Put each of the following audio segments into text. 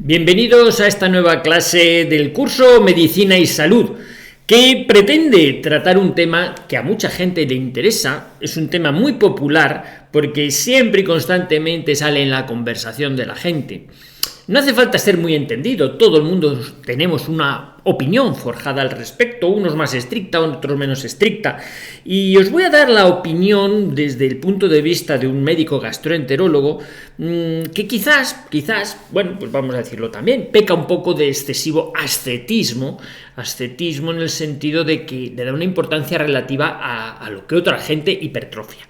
Bienvenidos a esta nueva clase del curso Medicina y Salud, que pretende tratar un tema que a mucha gente le interesa. Es un tema muy popular porque siempre y constantemente sale en la conversación de la gente. No hace falta ser muy entendido, todo el mundo tenemos una opinión forjada al respecto, unos más estricta, otros menos estricta, y os voy a dar la opinión desde el punto de vista de un médico gastroenterólogo que quizás, bueno, pues vamos a decirlo también, peca un poco de excesivo ascetismo en el sentido de que le da una importancia relativa a lo que otra gente hipertrofia.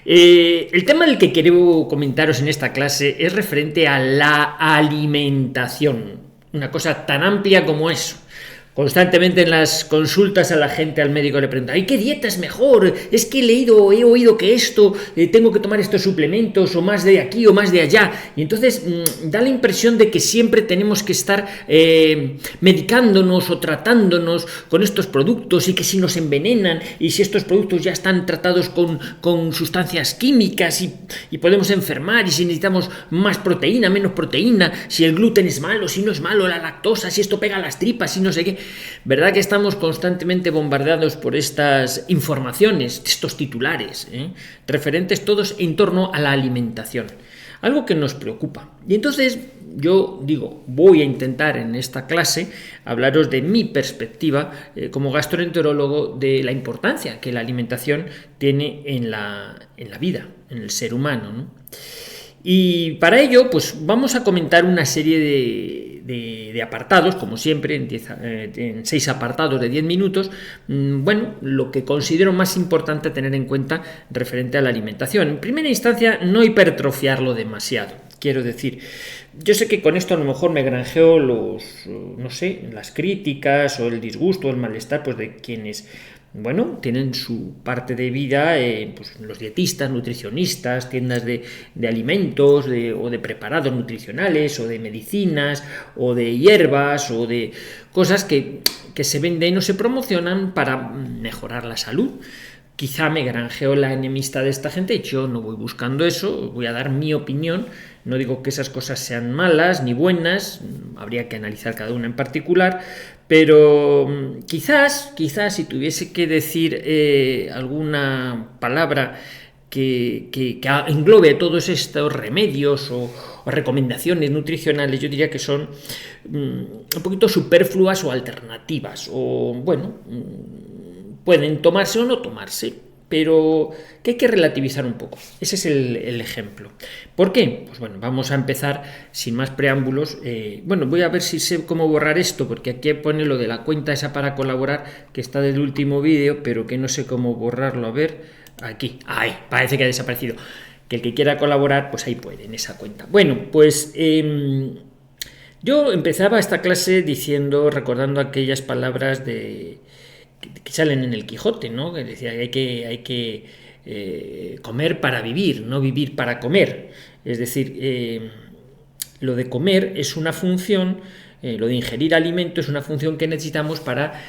El tema del que quiero comentaros en esta clase es referente a la alimentación, una cosa tan amplia como eso. Constantemente en las consultas a la gente, al médico le pregunta: ¿y qué dieta es mejor? Es que he oído que esto, tengo que tomar estos suplementos, o más de aquí o más de allá. Y entonces da la impresión de que siempre tenemos que estar medicándonos o tratándonos con estos productos, y que si nos envenenan, y si estos productos ya están tratados con sustancias químicas y podemos enfermar, y si necesitamos más proteína, menos proteína, si el gluten es malo, si no es malo, la lactosa, si esto pega a las tripas, si no sé qué. ¿Verdad que estamos constantemente bombardeados por estas informaciones, estos titulares, referentes todos en torno a la alimentación? Algo que nos preocupa. Y entonces yo digo, voy a intentar en esta clase hablaros de mi perspectiva como gastroenterólogo, de la importancia que la alimentación tiene en la vida, en el ser humano, ¿no? Y para ello, pues vamos a comentar una serie de apartados, como siempre, en 6 apartados de 10 minutos, bueno, lo que considero más importante tener en cuenta referente a la alimentación. En primera instancia, no hipertrofiarlo demasiado. Quiero decir, yo sé que con esto a lo mejor me granjeo las críticas o el disgusto o el malestar, pues de quienes, bueno, tienen su parte de vida, pues los dietistas, nutricionistas, tiendas de alimentos, o de preparados nutricionales, o de medicinas, o de hierbas, o de cosas que se venden o se promocionan para mejorar la salud. Quizá me granjeo la enemistad de esta gente. Yo no voy buscando eso, voy a dar mi opinión. No digo que esas cosas sean malas ni buenas, habría que analizar cada una en particular, pero quizás si tuviese que decir alguna palabra que englobe todos estos remedios o recomendaciones nutricionales, yo diría que son un poquito superfluas o alternativas, o bueno, pueden tomarse o no tomarse, pero que hay que relativizar un poco. Ese es el ejemplo. ¿Por qué? Pues bueno, vamos a empezar sin más preámbulos. Bueno, voy a ver si sé cómo borrar esto, porque aquí pone lo de la cuenta esa para colaborar, que está del último vídeo, pero que no sé cómo borrarlo. A ver, aquí, ahí, parece que ha desaparecido. Que el que quiera colaborar, pues ahí puede, en esa cuenta. Bueno, pues yo empezaba esta clase recordando aquellas palabras que salen en el Quijote, ¿no? Que decía que hay que comer para vivir, no vivir para comer. Es decir, lo de comer es una función, lo de ingerir alimento es una función que necesitamos para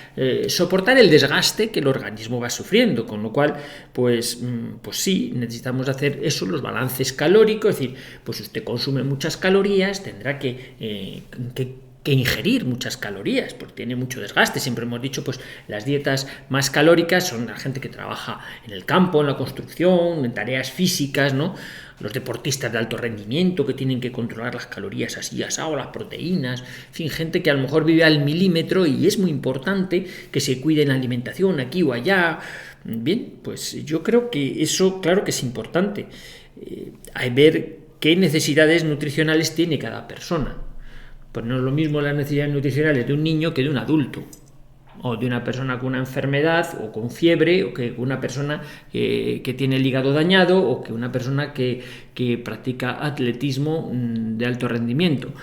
soportar el desgaste que el organismo va sufriendo, con lo cual, pues sí, necesitamos hacer eso, los balances calóricos. Es decir, pues si usted consume muchas calorías, tendrá que ingerir muchas calorías, porque tiene mucho desgaste. Siempre hemos dicho, pues las dietas más calóricas son la gente que trabaja en el campo, en la construcción, en tareas físicas, ¿no? Los deportistas de alto rendimiento que tienen que controlar las calorías así, asado, las proteínas, en fin, gente que a lo mejor vive al milímetro, y es muy importante que se cuide en la alimentación aquí o allá. Bien, pues yo creo que eso, claro que es importante. Hay ver qué necesidades nutricionales tiene cada persona. Pues no es lo mismo las necesidades nutricionales de un niño que de un adulto, o de una persona con una enfermedad o con fiebre, o que una persona que tiene el hígado dañado, o que una persona que practica atletismo de alto rendimiento.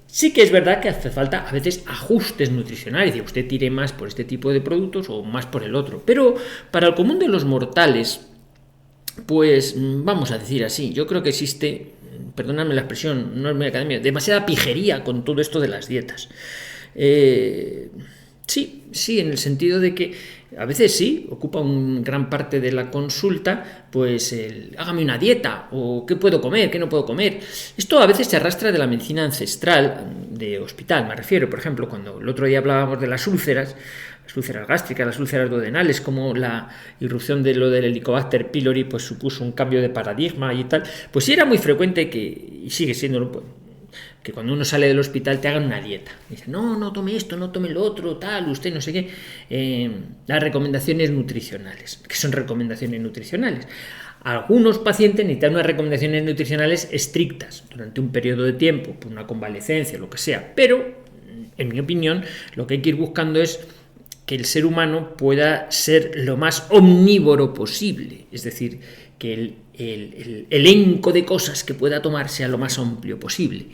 Sí que es verdad que hace falta a veces ajustes nutricionales, es decir, usted tire más por este tipo de productos o más por el otro, pero para el común de los mortales, pues vamos a decir así, yo creo que existe, perdóname la expresión, no es muy académica, demasiada pijería con todo esto de las dietas. Sí, en el sentido de que A veces sí, ocupa una gran parte de la consulta, pues hágame una dieta, o qué puedo comer, qué no puedo comer. Esto a veces se arrastra de la medicina ancestral, de hospital, me refiero. Por ejemplo, cuando el otro día hablábamos de las úlceras gástricas, las úlceras duodenales, como la irrupción de lo del Helicobacter pylori, pues supuso un cambio de paradigma y tal, pues sí era muy frecuente y sigue siendo, que cuando uno sale del hospital te hagan una dieta. Dicen, no tome esto, no tome lo otro, tal, usted no sé qué. Las recomendaciones nutricionales. ¿Qué son recomendaciones nutricionales? Algunos pacientes necesitan unas recomendaciones nutricionales estrictas durante un periodo de tiempo, por una convalecencia, lo que sea. Pero, en mi opinión, lo que hay que ir buscando es que el ser humano pueda ser lo más omnívoro posible. Es decir, que el elenco de cosas que pueda tomar sea lo más amplio posible.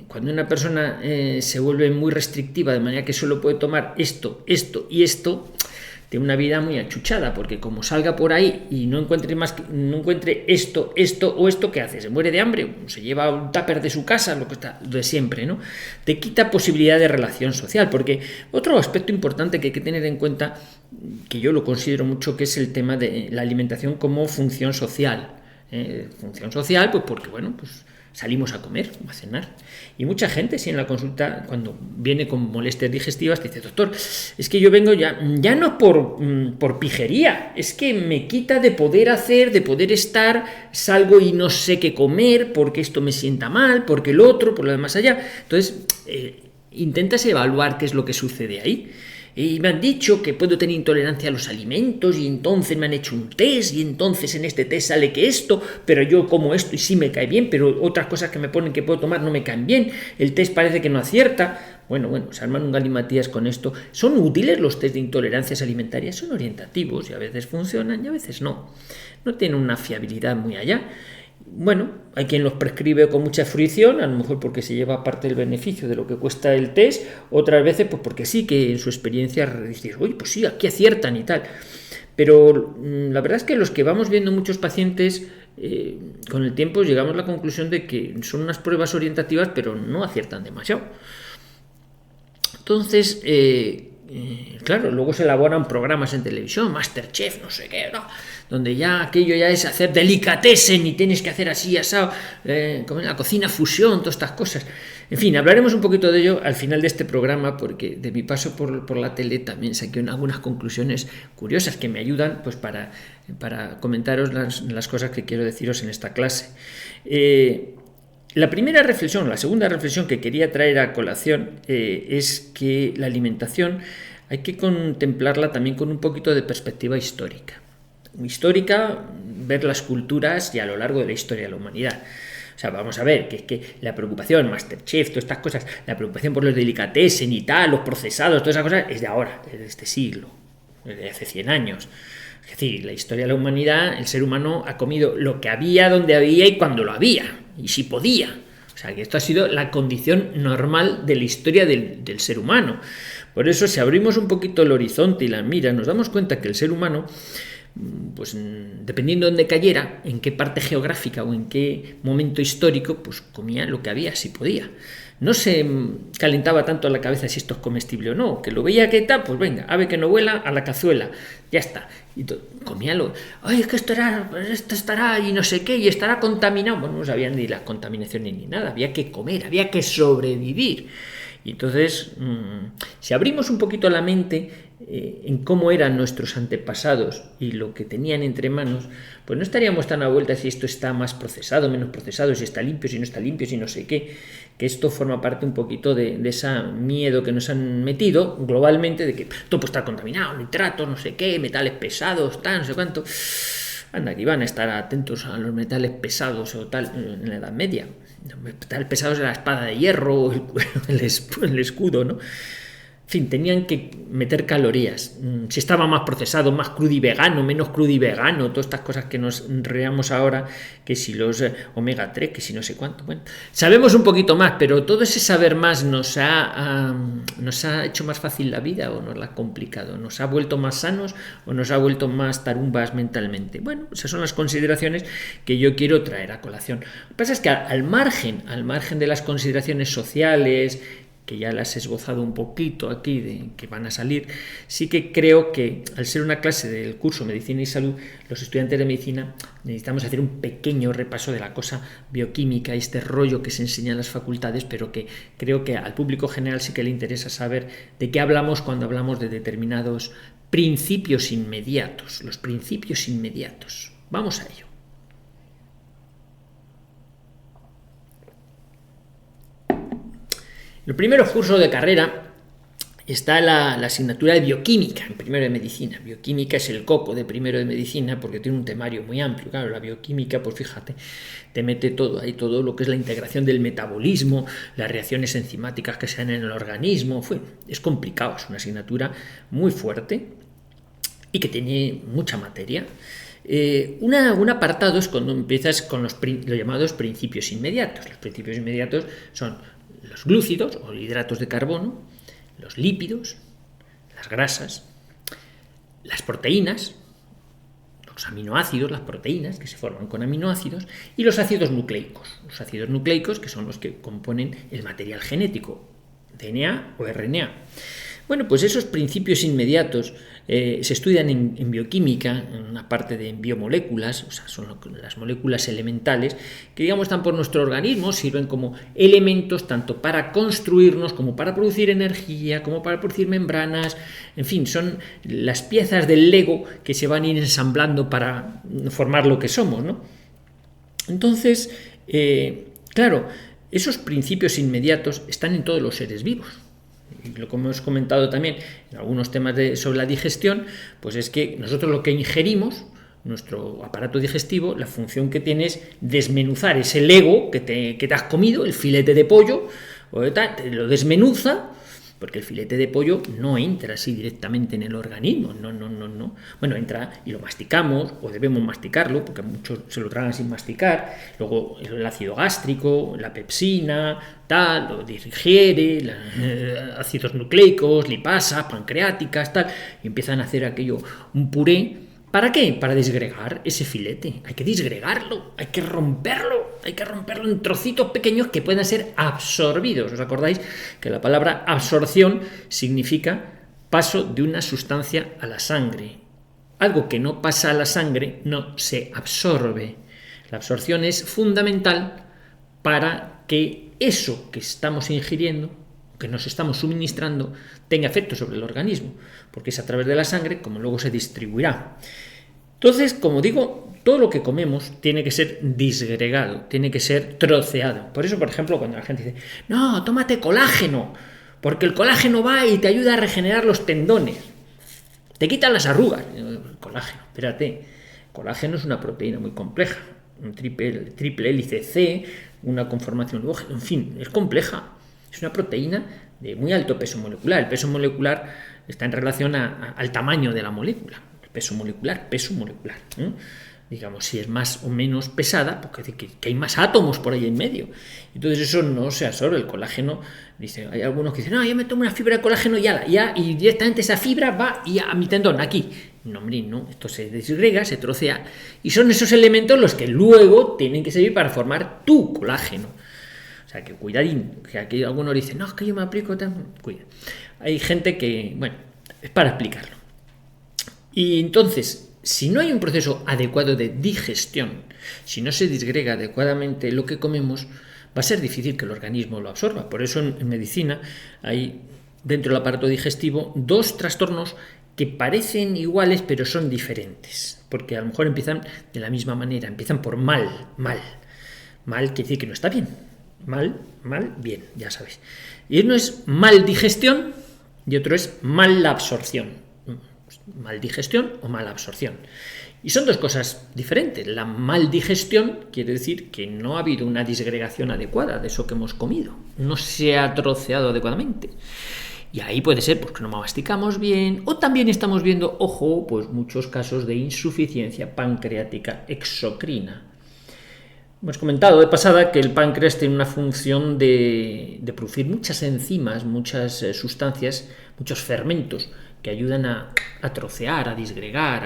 Cuando una persona se vuelve muy restrictiva, de manera que solo puede tomar esto, esto y esto, tiene una vida muy achuchada, porque como salga por ahí y no encuentre esto o esto, ¿qué hace? ¿Se muere de hambre? ¿Se lleva un tupper de su casa? Lo que está de siempre, ¿no? Te quita posibilidad de relación social, porque otro aspecto importante que hay que tener en cuenta, que yo lo considero mucho, que es el tema de la alimentación como función social. Función social, pues porque, bueno, pues salimos a comer, a cenar. Y mucha gente, si en la consulta, cuando viene con molestias digestivas, te dice, doctor, es que yo vengo ya no por pijería, es que me quita de poder hacer, de poder estar, salgo y no sé qué comer, porque esto me sienta mal, porque el otro, por lo demás allá. Entonces, intentas evaluar qué es lo que sucede ahí. Y me han dicho que puedo tener intolerancia a los alimentos y entonces me han hecho un test y entonces en este test sale que esto, pero yo como esto y sí me cae bien, pero otras cosas que me ponen que puedo tomar no me caen bien, el test parece que no acierta. Bueno, se arman un galimatías con esto. ¿Son útiles los test de intolerancias alimentarias? Son orientativos y a veces funcionan y a veces no. No tienen una fiabilidad muy allá. Bueno, hay quien los prescribe con mucha fruición, a lo mejor porque se lleva parte del beneficio de lo que cuesta el test, otras veces pues porque sí, que en su experiencia dices, uy, pues sí, aquí aciertan y tal. Pero la verdad es que los que vamos viendo muchos pacientes, con el tiempo llegamos a la conclusión de que son unas pruebas orientativas, pero no aciertan demasiado. Entonces, claro, luego se elaboran programas en televisión, Masterchef, no sé qué, ¿no? Donde ya aquello ya es hacer delicatessen y tienes que hacer así, asado, como en la cocina fusión, todas estas cosas. En fin, hablaremos un poquito de ello al final de este programa, porque de mi paso por la tele también saqué algunas conclusiones curiosas que me ayudan pues para comentaros las cosas que quiero deciros en esta clase. La segunda reflexión que quería traer a colación es que la alimentación hay que contemplarla también con un poquito de perspectiva histórica. Ver las culturas y a lo largo de la historia de la humanidad. O sea, vamos a ver, que es que la preocupación, Masterchef, todas estas cosas, la preocupación por los delicatessen y tal, los procesados, todas esas cosas, es de ahora, es de este siglo, de hace 100 años. Es decir, la historia de la humanidad, el ser humano ha comido lo que había, donde había y cuando lo había, y si podía. O sea, que esto ha sido la condición normal de la historia del ser humano. Por eso, si abrimos un poquito el horizonte y la mira, nos damos cuenta que el ser humano, pues dependiendo de dónde cayera, en qué parte geográfica o en qué momento histórico, pues comía lo que había, si podía. No se calentaba tanto la cabeza si esto es comestible o no, que lo veía que tal, pues venga, ave que no vuela, a la cazuela, ya está. Y comíalo, ay, es que esto estará y no sé qué, y estará contaminado. Bueno, no sabían ni la contaminación ni nada, había que comer, había que sobrevivir. Y entonces, si abrimos un poquito la mente en cómo eran nuestros antepasados y lo que tenían entre manos, pues no estaríamos tan a vuelta si esto está más procesado, menos procesado, si está limpio, si no está limpio, si no sé qué, que esto forma parte un poquito de ese miedo que nos han metido globalmente de que todo puede estar contaminado, nitratos, no sé qué, metales pesados, tal, no sé cuánto. Anda, que van a estar atentos a los metales pesados o tal en la Edad Media. Metales pesados de la espada de hierro, el escudo, ¿no? En fin, tenían que meter calorías. Si estaba más procesado, más crudo y vegano, menos crudo y vegano, todas estas cosas que nos reamos ahora, que si los omega 3, que si no sé cuánto. Bueno, sabemos un poquito más, pero todo ese saber más nos ha hecho más fácil la vida o nos la ha complicado, nos ha vuelto más sanos o nos ha vuelto más tarumbas mentalmente. Bueno, esas son las consideraciones que yo quiero traer a colación. Lo que pasa es que al margen de las consideraciones sociales, que ya las he esbozado un poquito aquí, de que van a salir, sí que creo que al ser una clase del curso Medicina y Salud, los estudiantes de medicina necesitamos hacer un pequeño repaso de la cosa bioquímica, este rollo que se enseña en las facultades, pero que creo que al público general sí que le interesa saber de qué hablamos cuando hablamos de determinados principios inmediatos, los principios inmediatos. Vamos a ello. En el primer curso de carrera está la asignatura de bioquímica en primero de medicina. Bioquímica es el coco de primero de medicina porque tiene un temario muy amplio. Claro, la bioquímica, pues fíjate, te mete todo ahí, todo lo que es la integración del metabolismo, las reacciones enzimáticas que se dan en el organismo. Es complicado, es una asignatura muy fuerte y que tiene mucha materia. Un apartado es cuando empiezas con los llamados principios inmediatos. Los principios inmediatos son los glúcidos o hidratos de carbono, los lípidos, las grasas, las proteínas, los aminoácidos, las proteínas que se forman con aminoácidos, y los ácidos nucleicos. Los ácidos nucleicos, que son los que componen el material genético, DNA o RNA. Bueno, pues esos principios inmediatos se estudian en bioquímica, en una parte de biomoléculas, o sea, son las moléculas elementales, que digamos están por nuestro organismo, sirven como elementos tanto para construirnos como para producir energía, como para producir membranas, en fin, son las piezas del Lego que se van a ir ensamblando para formar lo que somos, ¿no? Entonces, claro, esos principios inmediatos están en todos los seres vivos. Y lo que hemos comentado también en algunos temas sobre la digestión, pues es que nosotros lo que ingerimos, nuestro aparato digestivo, la función que tiene es desmenuzar ese Lego que te has comido, el filete de pollo, te lo desmenuza, porque el filete de pollo no entra así directamente en el organismo, no. Bueno, entra y lo masticamos, o debemos masticarlo, porque muchos se lo tragan sin masticar, luego el ácido gástrico, la pepsina, lo digiere, ácidos nucleicos, lipasas, pancreáticas, y empiezan a hacer aquello, un puré. ¿Para qué? Para disgregar ese filete. Hay que disgregarlo, hay que romperlo en trocitos pequeños que puedan ser absorbidos. ¿Os acordáis que la palabra absorción significa paso de una sustancia a la sangre? Algo que no pasa a la sangre no se absorbe. La absorción es fundamental para que eso que estamos ingiriendo, que nos estamos suministrando, tenga efecto sobre el organismo, porque es a través de la sangre como luego se distribuirá. Entonces, como digo, todo lo que comemos tiene que ser disgregado, tiene que ser troceado. Por eso, por ejemplo, cuando la gente dice, no, tómate colágeno, porque el colágeno va y te ayuda a regenerar los tendones, te quitan las arrugas. Colágeno, espérate, colágeno es una proteína muy compleja, un triple hélice C, una conformación lógica, en fin, es compleja. Es una proteína de muy alto peso molecular. El peso molecular está en relación al tamaño de la molécula. El peso molecular. Digamos, si es más o menos pesada, porque que hay más átomos por ahí en medio. Entonces eso no se absorbe. El colágeno, hay algunos que dicen, no, yo me tomo una fibra de colágeno y directamente esa fibra va a mi tendón, aquí. No, hombre, no, esto se disgrega, se trocea, y son esos elementos los que luego tienen que servir para formar tu colágeno. O sea, que cuidadín, que aquí algunos dicen, no, es que yo me aplico tan... Cuida. Hay gente que, bueno, es para explicarlo. Y entonces, si no hay un proceso adecuado de digestión, si no se disgrega adecuadamente lo que comemos, va a ser difícil que el organismo lo absorba. Por eso en medicina hay, dentro del aparato digestivo, dos trastornos que parecen iguales pero son diferentes. Porque a lo mejor empiezan de la misma manera, empiezan por mal. Mal quiere decir que no está bien. Mal, bien, ya sabéis. Y uno es mal digestión y otro es mala absorción. Mal digestión o mala absorción. Y son dos cosas diferentes. La mal digestión quiere decir que no ha habido una disgregación adecuada de eso que hemos comido. No se ha troceado adecuadamente. Y ahí puede ser porque no masticamos bien, o también estamos viendo, ojo, pues muchos casos de insuficiencia pancreática exocrina. Hemos comentado de pasada que el páncreas tiene una función de producir muchas enzimas, muchas sustancias, muchos fermentos que ayudan a trocear, a disgregar,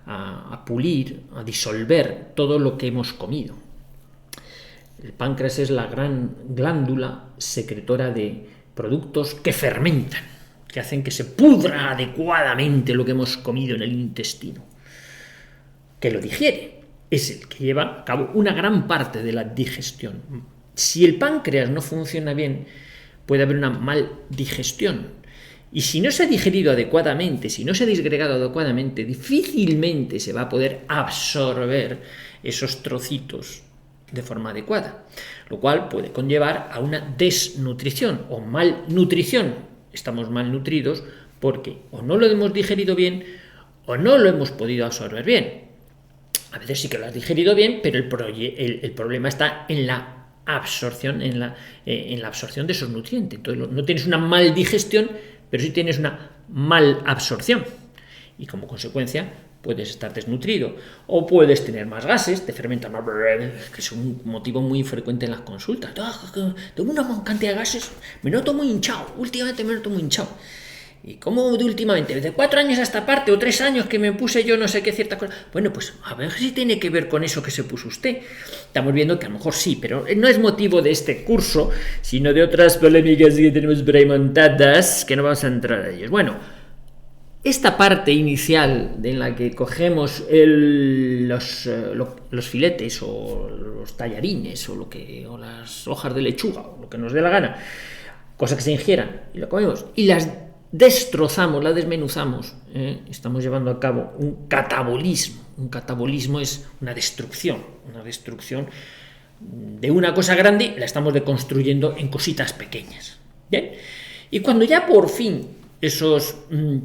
a pulir, a disolver todo lo que hemos comido. El páncreas es la gran glándula secretora de productos que fermentan, que hacen que se pudra adecuadamente lo que hemos comido en el intestino, que lo digiere. Es el que lleva a cabo una gran parte de la digestión. Si el páncreas no funciona bien, puede haber una mal digestión. Y si no se ha digerido adecuadamente, si no se ha disgregado adecuadamente, difícilmente se va a poder absorber esos trocitos de forma adecuada, lo cual puede conllevar a una desnutrición o malnutrición. Estamos malnutridos porque o no lo hemos digerido bien o no lo hemos podido absorber bien. A veces sí que lo has digerido bien, pero el problema está en la absorción, en la absorción de esos nutrientes. Entonces no tienes una mal digestión, pero sí tienes una mal absorción. Y como consecuencia puedes estar desnutrido o puedes tener más gases, te fermentan más, que es un motivo muy frecuente en las consultas. Tengo una cantidad de gases, me noto muy hinchado, últimamente me noto muy hinchado. ¿Y cómo de últimamente? ¿De 4 años a esta parte o 3 años que me puse yo no sé qué cierta cosa? Bueno, pues a ver si tiene que ver con eso que se puso usted. Estamos viendo que a lo mejor sí, pero no es motivo de este curso, sino de otras polémicas que tenemos por ahí montadas, que no vamos a entrar a ellos. Bueno, esta parte inicial en la que cogemos los filetes o los tallarines o las hojas de lechuga o lo que nos dé la gana, cosas que se ingieran y lo comemos y las destrozamos, la desmenuzamos, estamos llevando a cabo un catabolismo. Un catabolismo es una destrucción de una cosa grande, la estamos deconstruyendo en cositas pequeñas. ¿Bien? Y cuando ya por fin esos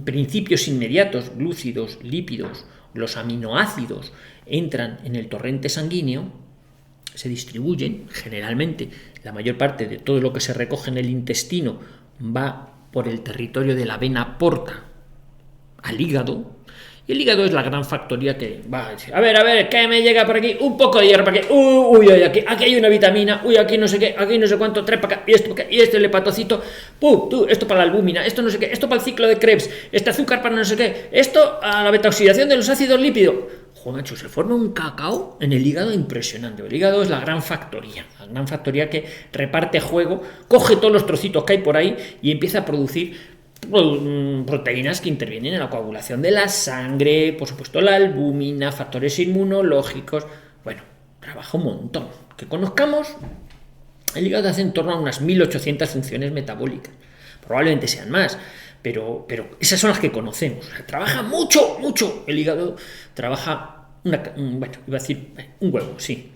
principios inmediatos, glúcidos, lípidos, los aminoácidos, entran en el torrente sanguíneo, se distribuyen, generalmente la mayor parte de todo lo que se recoge en el intestino va por el territorio de la vena porta al hígado, y el hígado es la gran factoría que va a decir, a ver, ¿qué me llega por aquí? Un poco de hierro para aquí, uy, aquí hay una vitamina, uy, aquí no sé qué, aquí no sé cuánto, trae para acá, y esto para acá, y este el hepatocito, esto para la albúmina, esto no sé qué, esto para el ciclo de Krebs, este azúcar para no sé qué, esto a la beta-oxidación de los ácidos lípidos. Joder, macho, se forma un cacao en el hígado impresionante. El hígado es la gran factoría que reparte juego, coge todos los trocitos que hay por ahí y empieza a producir proteínas que intervienen en la coagulación de la sangre, por supuesto la albúmina, factores inmunológicos. Bueno, trabaja un montón. Que conozcamos, el hígado hace en torno a unas 1800 funciones metabólicas. Probablemente sean más, pero esas son las que conocemos. O sea, trabaja mucho. El hígado trabaja, un huevo, sí.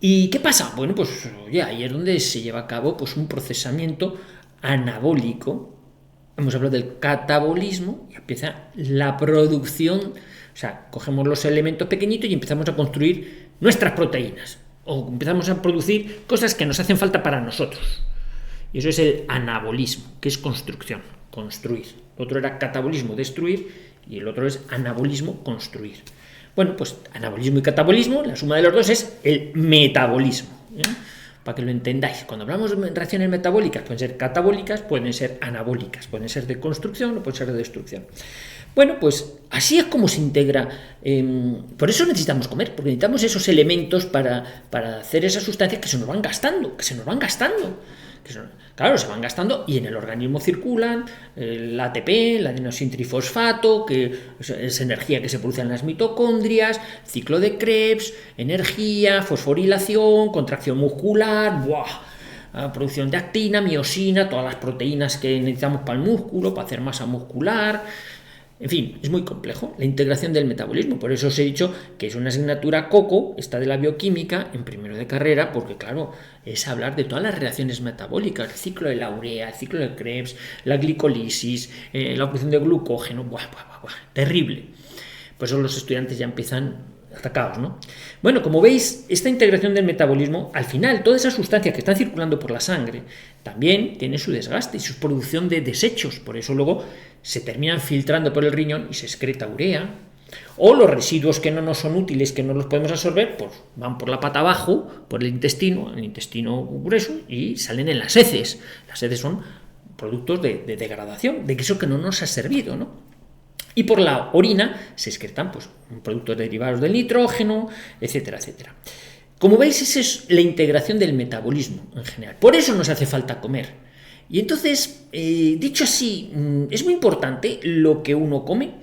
¿Y qué pasa? Bueno, pues ya ahí es donde se lleva a cabo pues, un procesamiento anabólico. Hemos hablado del catabolismo y empieza la producción, o sea, cogemos los elementos pequeñitos y empezamos a construir nuestras proteínas o empezamos a producir cosas que nos hacen falta para nosotros. Y eso es el anabolismo, que es construcción, construir. El otro era catabolismo, destruir, y el otro es anabolismo, construir. Bueno, pues anabolismo y catabolismo, la suma de los dos es el metabolismo, ¿eh? Para que lo entendáis. Cuando hablamos de reacciones metabólicas, pueden ser catabólicas, pueden ser anabólicas, pueden ser de construcción o pueden ser de destrucción. Bueno, pues así es como se integra. Por eso necesitamos comer, porque necesitamos esos elementos para hacer esas sustancias que se nos van gastando, Claro, se van gastando y en el organismo circulan el ATP, el adenosintrifosfato, que es energía que se produce en las mitocondrias, ciclo de Krebs, energía, fosforilación, contracción muscular, producción de actina, miosina, todas las proteínas que necesitamos para el músculo, para hacer masa muscular. En fin, es muy complejo la integración del metabolismo. Por eso os he dicho que es una asignatura coco, esta de la bioquímica, en primero de carrera, porque claro, es hablar de todas las reacciones metabólicas, el ciclo de la urea, el ciclo de Krebs, la glicolisis, la obtención de glucógeno, terrible. Por eso los estudiantes ya empiezan atacados, ¿no? Bueno, como veis, esta integración del metabolismo, al final, todas esas sustancias que están circulando por la sangre, también tiene su desgaste y su producción de desechos. Por eso luego se terminan filtrando por el riñón y se excreta urea. O los residuos que no nos son útiles, que no los podemos absorber, pues van por la pata abajo, por el intestino grueso, y salen en las heces. Las heces son productos de degradación, de eso que no nos ha servido, ¿no? Y por la orina se excretan pues, productos derivados del nitrógeno, etcétera, etcétera. Como veis, esa es la integración del metabolismo en general. Por eso nos hace falta comer. Y entonces, dicho así, ¿es muy importante lo que uno come?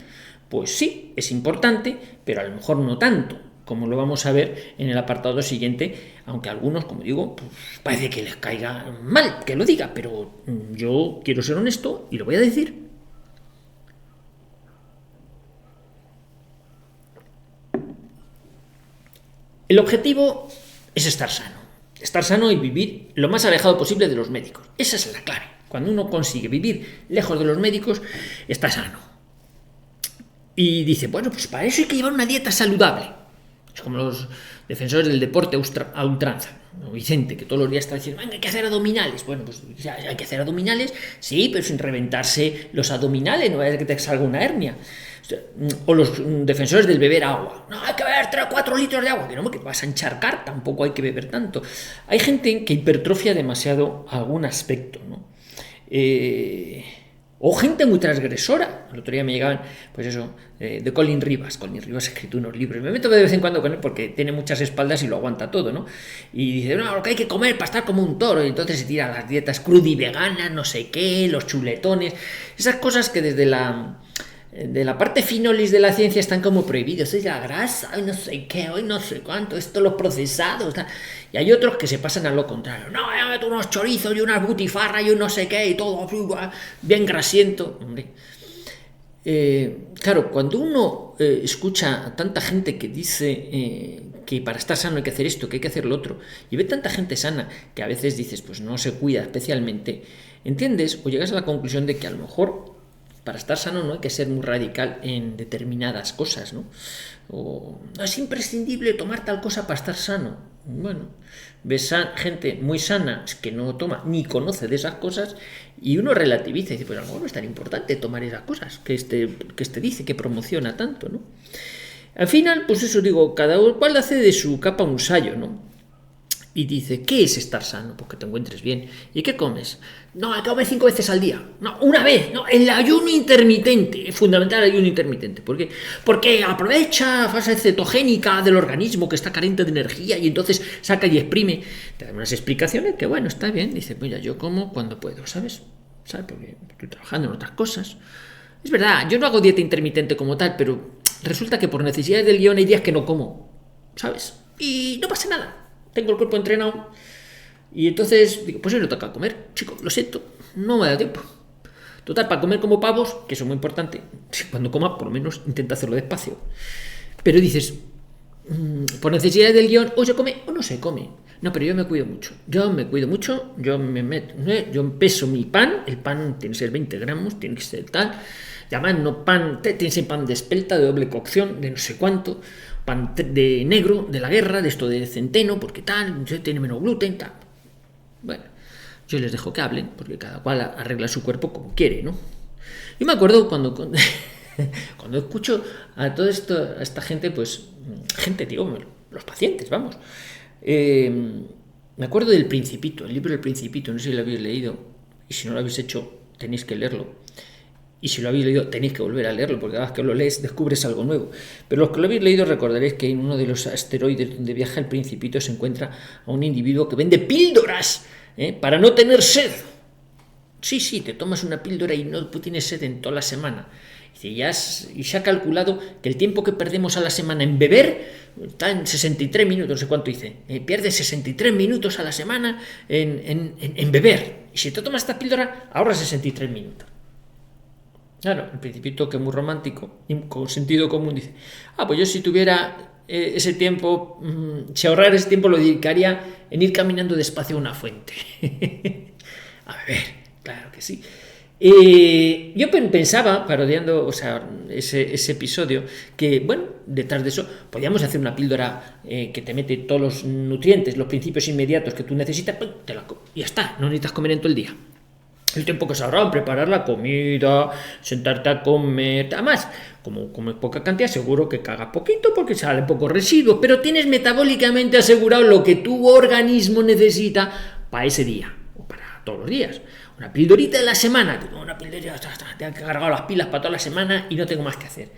Pues sí, es importante, pero a lo mejor no tanto, como lo vamos a ver en el apartado siguiente, aunque a algunos, como digo, pues parece que les caiga mal que lo diga, pero yo quiero ser honesto y lo voy a decir. El objetivo es estar sano y vivir lo más alejado posible de los médicos. Esa es la clave. Cuando uno consigue vivir lejos de los médicos, está sano. Y dice, bueno, pues para eso hay que llevar una dieta saludable. Es como los defensores del deporte a ultranza. Vicente, que todos los días está diciendo, venga, hay que hacer abdominales. Bueno, pues hay que hacer abdominales, sí, pero sin reventarse los abdominales, no vaya a que te salga una hernia. O los defensores del beber agua. No, hay que beber 3 o 4 litros de agua. Que no, que vas a encharcar, tampoco hay que beber tanto. Hay gente que hipertrofia demasiado algún aspecto, ¿no? O gente muy transgresora. El otro día me llegaban, pues eso, de Colin Rivas. Colin Rivas ha escrito unos libros. Me meto de vez en cuando con él porque tiene muchas espaldas y lo aguanta todo, ¿no? Y dice, no, lo que hay que comer para estar como un toro. Y entonces se tira las dietas crudiveganas, no sé qué, los chuletones. Esas cosas que desde de la parte finolis de la ciencia están como prohibidos. Es la grasa, hoy no sé qué, hoy no sé cuánto, esto los procesados. Y hay otros que se pasan a lo contrario. No, ya meto unos chorizos y unas butifarras y un no sé qué y todo bien grasiento. Hombre. Claro, cuando uno escucha a tanta gente que dice que para estar sano hay que hacer esto, que hay que hacer lo otro, y ve tanta gente sana que a veces dices, pues no se cuida especialmente, ¿entiendes? O llegas a la conclusión de que a lo mejor para estar sano no hay que ser muy radical en determinadas cosas, ¿no? O no es imprescindible tomar tal cosa para estar sano. Bueno, ves a gente muy sana que no toma ni conoce de esas cosas y uno relativiza y dice, pues a lo mejor no es tan importante tomar esas cosas que este dice, que promociona tanto, ¿no? Al final, pues eso digo, cada cual hace de su capa un sayo, ¿no? Y dice, ¿qué es estar sano? Pues que te encuentres bien. ¿Y qué comes? No, hay que comer 5 veces al día. No, una vez. No, el ayuno intermitente. Es fundamental el ayuno intermitente. ¿Por qué? Porque aprovecha la fase cetogénica del organismo que está carente de energía y entonces saca y exprime. Te dan unas explicaciones que, bueno, está bien. Dice, mira, yo como cuando puedo, ¿sabes? Porque estoy trabajando en otras cosas. Es verdad, yo no hago dieta intermitente como tal, pero resulta que por necesidades del guión hay días que no como, ¿sabes? Y no pasa nada. Tengo el cuerpo entrenado y entonces digo, pues hoy no toca comer, chico, lo siento, no me da tiempo. Total, para comer como pavos, que eso es muy importante, cuando coma por lo menos intenta hacerlo despacio. Pero dices, por necesidades del guión, o se come o no se come. No, pero yo me cuido mucho, yo me meto, yo peso mi pan, el pan tiene que ser 20 gramos, tiene que ser tal, y además no pan, tiene que ser pan de espelta, de doble cocción, de no sé cuánto, pan de negro, de la guerra, de esto de centeno, porque tal, tiene menos gluten, tal. Bueno, yo les dejo que hablen, porque cada cual arregla su cuerpo como quiere, ¿no? Yo me acuerdo cuando escucho a todo esto, a esta gente, pues, gente, digo, los pacientes, vamos. Me acuerdo del Principito, el libro del Principito, no sé si lo habéis leído, y si no lo habéis hecho, tenéis que leerlo. Y si lo habéis leído, tenéis que volver a leerlo, porque cada vez que lo lees descubres algo nuevo. Pero los que lo habéis leído recordaréis que en uno de los asteroides donde viaja el Principito se encuentra a un individuo que vende píldoras para no tener sed. Sí, te tomas una píldora y no tienes sed en toda la semana. Y se ha calculado que el tiempo que perdemos a la semana en beber está en 63 minutos, no sé cuánto dice. Pierdes 63 minutos a la semana en beber. Y si te tomas esta píldora, ahorras 63 minutos. Claro, el Principito, que es muy romántico y con sentido común, dice, pues yo si tuviera ese tiempo, si ahorrara ese tiempo lo dedicaría en ir caminando despacio a una fuente. A ver, claro que sí. Yo pensaba, parodiando, o sea, ese episodio, que, bueno, detrás de eso, podíamos hacer una píldora que te mete todos los nutrientes, los principios inmediatos que tú necesitas, pues, y ya está, no necesitas comer en todo el día. El tiempo que se ahorra en preparar la comida, sentarte a comer, además, como comes poca cantidad, seguro que cagas poquito porque salen pocos residuos, pero tienes metabólicamente asegurado lo que tu organismo necesita para ese día, o para todos los días. Una pildorita de la semana, una pildorita, te han cargado las pilas para toda la semana y no tengo más que hacer.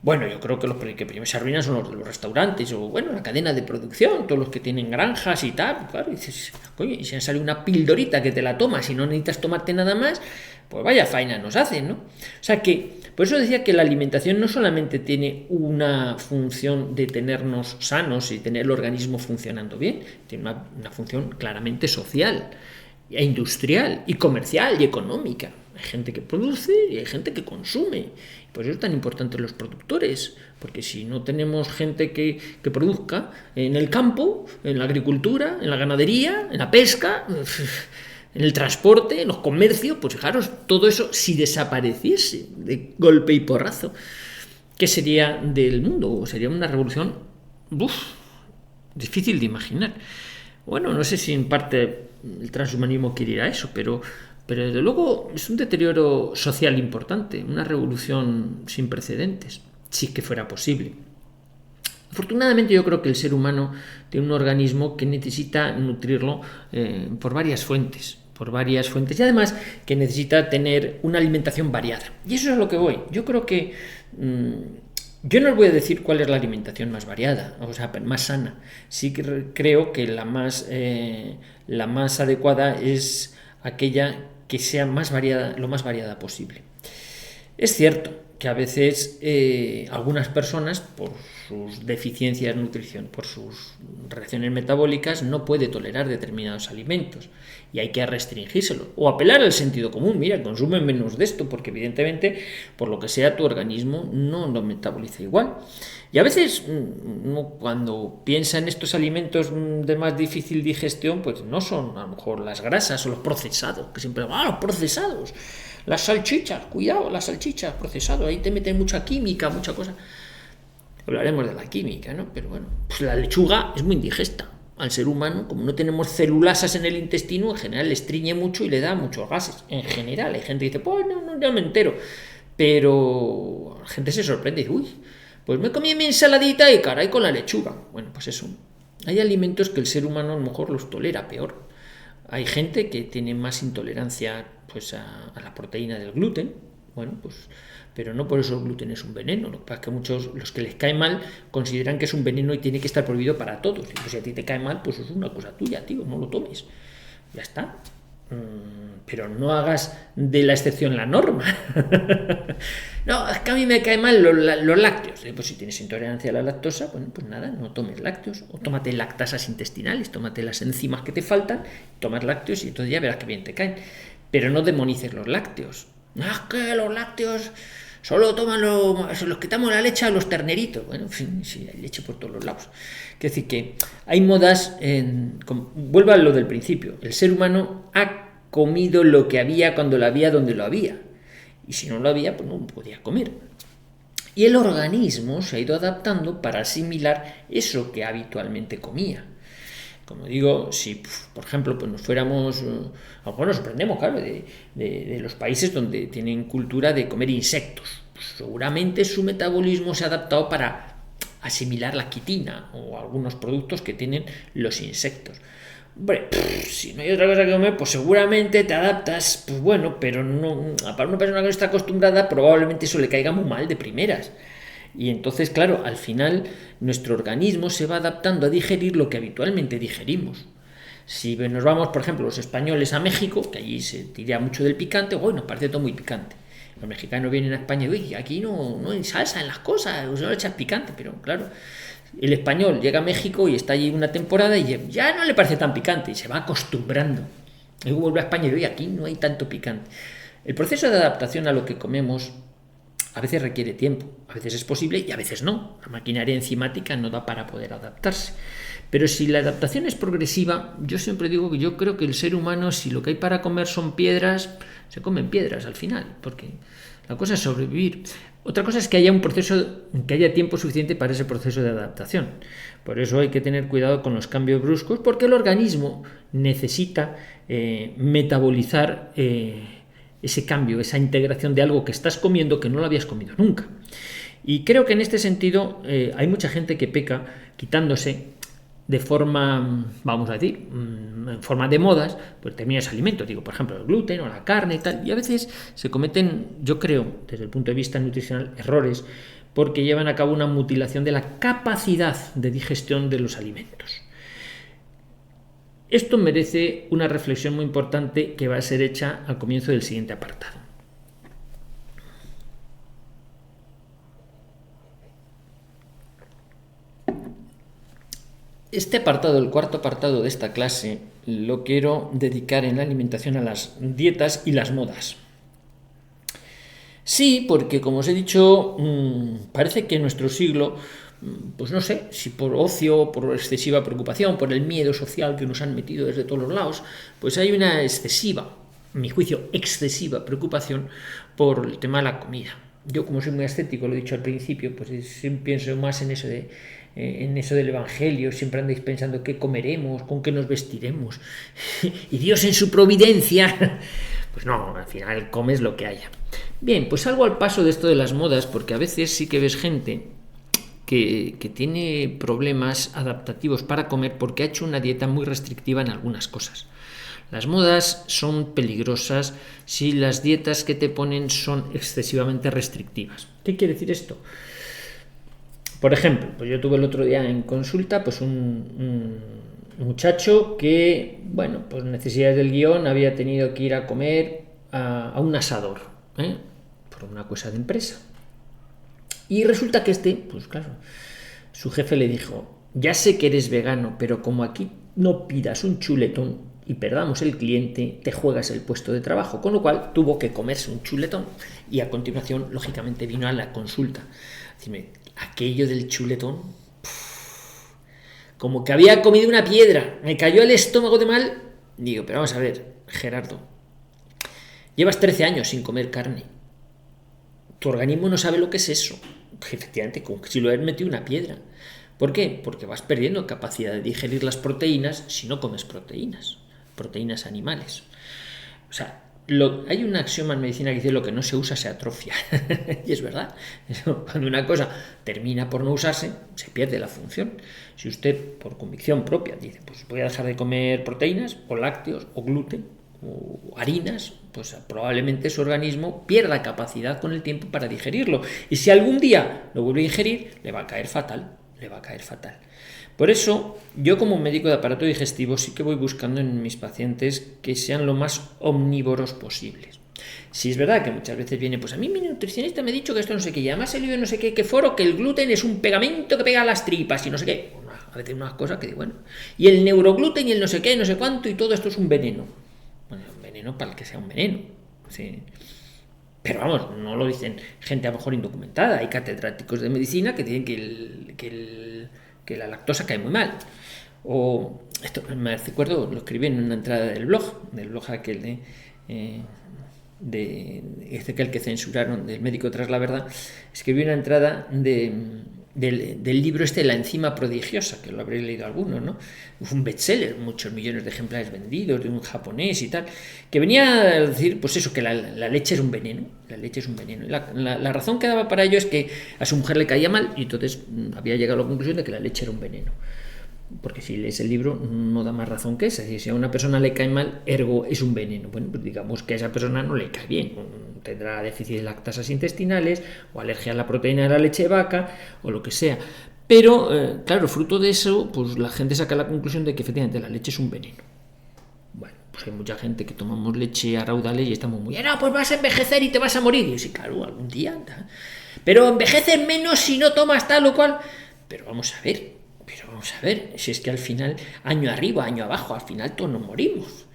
Bueno, yo creo que los que primero se arruinan son los de los restaurantes o, bueno, la cadena de producción, todos los que tienen granjas y tal. Claro, y dices, oye, y si han salido una pildorita que te la tomas y no necesitas tomarte nada más, pues vaya faena nos hacen, ¿no? O sea que, por eso decía que la alimentación no solamente tiene una función de tenernos sanos y tener el organismo funcionando bien, tiene una función claramente social, e industrial, y comercial, y económica. Hay gente que produce y hay gente que consume. Por eso es tan importante los productores, porque si no tenemos gente que produzca en el campo, en la agricultura, en la ganadería, en la pesca, en el transporte, en los comercios, pues fijaros, todo eso si desapareciese de golpe y porrazo, ¿qué sería del mundo? Sería una revolución difícil de imaginar. Bueno, no sé si en parte el transhumanismo quiere ir a eso, pero desde luego es un deterioro social importante, una revolución sin precedentes, si es que fuera posible. Afortunadamente yo creo que el ser humano tiene un organismo que necesita nutrirlo por varias fuentes y además que necesita tener una alimentación variada. Y eso es a lo que voy. Yo creo que yo no os voy a decir cuál es la alimentación más variada, o sea, más sana. Sí que creo que la más adecuada es aquella que sea más variada, lo más variada posible. Es cierto que a veces algunas personas, por sus deficiencias de nutrición, por sus reacciones metabólicas, no puede tolerar determinados alimentos y hay que restringírselo o apelar al sentido común. Mira, consume menos de esto porque evidentemente, por lo que sea, tu organismo no lo metaboliza igual. Y a veces cuando piensa en estos alimentos de más difícil digestión, pues no son a lo mejor las grasas o los procesados, que siempre los procesados, las salchichas, cuidado, las salchichas procesadas, ahí te meten mucha química, mucha cosa. Hablaremos de la química, ¿no? Pero bueno, pues la lechuga es muy indigesta al ser humano, como no tenemos celulasas en el intestino, en general le estriñe mucho y le da muchos gases. En general, hay gente que dice, pues no, ya me entero. Pero la gente se sorprende y dice, uy, pues me comí mi ensaladita y caray con la lechuga. Bueno, pues eso. Hay alimentos que el ser humano a lo mejor los tolera peor. Hay gente que tiene más intolerancia pues a la proteína del gluten. Bueno, pues, pero no por eso el gluten es un veneno. Lo que pasa es que muchos, los que les cae mal, consideran que es un veneno y tiene que estar prohibido para todos. Y pues si a ti te cae mal, pues es una cosa tuya, tío, no lo tomes. Ya está. Pero no hagas de la excepción la norma. No, es que a mí me caen mal los lácteos. Pues si tienes intolerancia a la lactosa, bueno, pues nada, no tomes lácteos. O tómate lactasas intestinales, tómate las enzimas que te faltan, tomas lácteos y entonces ya verás que bien te caen. Pero no demonices los lácteos. No, es que los lácteos solo toman los quitamos la leche a los terneritos. Bueno, en fin, sí, hay leche por todos los lados. Quiero decir que hay modas, vuelvo a lo del principio, el ser humano ha comido lo que había cuando lo había donde lo había. Y si no lo había, pues no podía comer. Y el organismo se ha ido adaptando para asimilar eso que habitualmente comía. Como digo, si por ejemplo pues nos fuéramos, a lo mejor nos sorprendemos, claro, de los países donde tienen cultura de comer insectos, pues seguramente su metabolismo se ha adaptado para asimilar la quitina o algunos productos que tienen los insectos. Hombre, si no hay otra cosa que comer, pues seguramente te adaptas, pues bueno, pero no, para una persona que no está acostumbrada probablemente eso le caiga muy mal de primeras. Y entonces, claro, al final nuestro organismo se va adaptando a digerir lo que habitualmente digerimos. Si nos vamos, por ejemplo, los españoles a México, que allí se tira mucho del picante, bueno, nos parece todo muy picante. Los mexicanos vienen a España y uy, aquí no hay salsa en las cosas, no le echan picante, pero claro, el español llega a México y está allí una temporada y ya no le parece tan picante y se va acostumbrando. Y luego vuelve a España y uy, aquí no hay tanto picante. El proceso de adaptación a lo que comemos a veces requiere tiempo, a veces es posible y a veces no. La maquinaria enzimática no da para poder adaptarse. Pero si la adaptación es progresiva, yo siempre digo que yo creo que el ser humano, si lo que hay para comer son piedras, se comen piedras al final, porque la cosa es sobrevivir. Otra cosa es que haya un proceso, que haya tiempo suficiente para ese proceso de adaptación. Por eso hay que tener cuidado con los cambios bruscos, porque el organismo necesita metabolizar ese cambio, esa integración de algo que estás comiendo que no lo habías comido nunca. Y creo que en este sentido hay mucha gente que peca quitándose de forma, vamos a decir, en forma de modas, pues determinados alimentos, digo, por ejemplo, el gluten o la carne y tal, y a veces se cometen, yo creo, desde el punto de vista nutricional, errores, porque llevan a cabo una mutilación de la capacidad de digestión de los alimentos. Esto merece una reflexión muy importante que va a ser hecha al comienzo del siguiente apartado. Este apartado, el cuarto apartado de esta clase, lo quiero dedicar en la alimentación a las dietas y las modas. Sí, porque como os he dicho, parece que en nuestro siglo, pues no sé, si por ocio, por excesiva preocupación, por el miedo social que nos han metido desde todos los lados, pues hay una excesiva, a mi juicio, excesiva preocupación por el tema de la comida. Yo, como soy muy escéptico, lo he dicho al principio, pues siempre pienso más en eso del Evangelio, siempre andáis pensando qué comeremos, con qué nos vestiremos, y Dios en su providencia, pues no, al final comes lo que haya. Bien, pues salgo al paso de esto de las modas, porque a veces sí que ves gente que tiene problemas adaptativos para comer porque ha hecho una dieta muy restrictiva en algunas cosas. Las modas son peligrosas si las dietas que te ponen son excesivamente restrictivas. ¿Qué quiere decir esto? Por ejemplo, pues yo tuve el otro día en consulta pues un muchacho que, bueno, por necesidades del guión había tenido que ir a comer a un asador, por una cosa de empresa. Y resulta que pues claro, su jefe le dijo, ya sé que eres vegano, pero como aquí no pidas un chuletón y perdamos el cliente, te juegas el puesto de trabajo. Con lo cual tuvo que comerse un chuletón y a continuación, lógicamente, vino a la consulta. Decirme, aquello del chuletón, como que había comido una piedra, me cayó el estómago de mal. Digo, pero vamos a ver, Gerardo, llevas 13 años sin comer carne. Tu organismo no sabe lo que es eso. Efectivamente, como si lo hubieras metido una piedra. ¿Por qué? Porque vas perdiendo capacidad de digerir las proteínas si no comes proteínas animales. O sea, hay un axioma en medicina que dice lo que no se usa se atrofia. Y es verdad. Cuando una cosa termina por no usarse, se pierde la función. Si usted, por convicción propia, dice, pues voy a dejar de comer proteínas, o lácteos, o gluten, o harinas, pues probablemente su organismo pierda capacidad con el tiempo para digerirlo. Y si algún día lo vuelve a ingerir, le va a caer fatal. Por eso, yo como médico de aparato digestivo sí que voy buscando en mis pacientes que sean lo más omnívoros posibles. Si es verdad que muchas veces viene, pues a mí mi nutricionista me ha dicho que esto no sé qué, y además he leído no sé qué foro, que el gluten es un pegamento que pega a las tripas y no sé qué. A veces unas cosas que digo, bueno, y el neurogluten y el no sé qué, no sé cuánto, y todo esto es un veneno. Bueno, un veneno para el que sea un veneno. Sí. Pero vamos, no lo dicen gente a lo mejor indocumentada. Hay catedráticos de medicina que dicen que la lactosa cae muy mal. O esto me recuerdo, lo escribí en una entrada del blog aquel aquel que censuraron, del médico tras la verdad. Escribí una entrada del libro La enzima prodigiosa, que lo habréis leído algunos, ¿no? Fue un bestseller, muchos millones de ejemplares vendidos, de un japonés y tal, que venía a decir, pues eso, que la leche era un veneno. La razón que daba para ello es que a su mujer le caía mal y entonces había llegado a la conclusión de que la leche era un veneno. Porque si lees el libro no da más razón que esa. Si a una persona le cae mal, ergo es un veneno. Bueno, pues digamos que a esa persona no le cae bien. Tendrá déficit de lactasas intestinales o alergia a la proteína de la leche de vaca o lo que sea. Pero, claro, fruto de eso, pues la gente saca la conclusión de que efectivamente la leche es un veneno. Bueno, pues hay mucha gente que tomamos leche a raudales y estamos muy... No, pues vas a envejecer y te vas a morir. Y yo, sí, claro, algún día. Pero envejeces menos si no tomas tal o cual. Pero vamos a ver, si es que al final, año arriba, año abajo, al final todos nos morimos.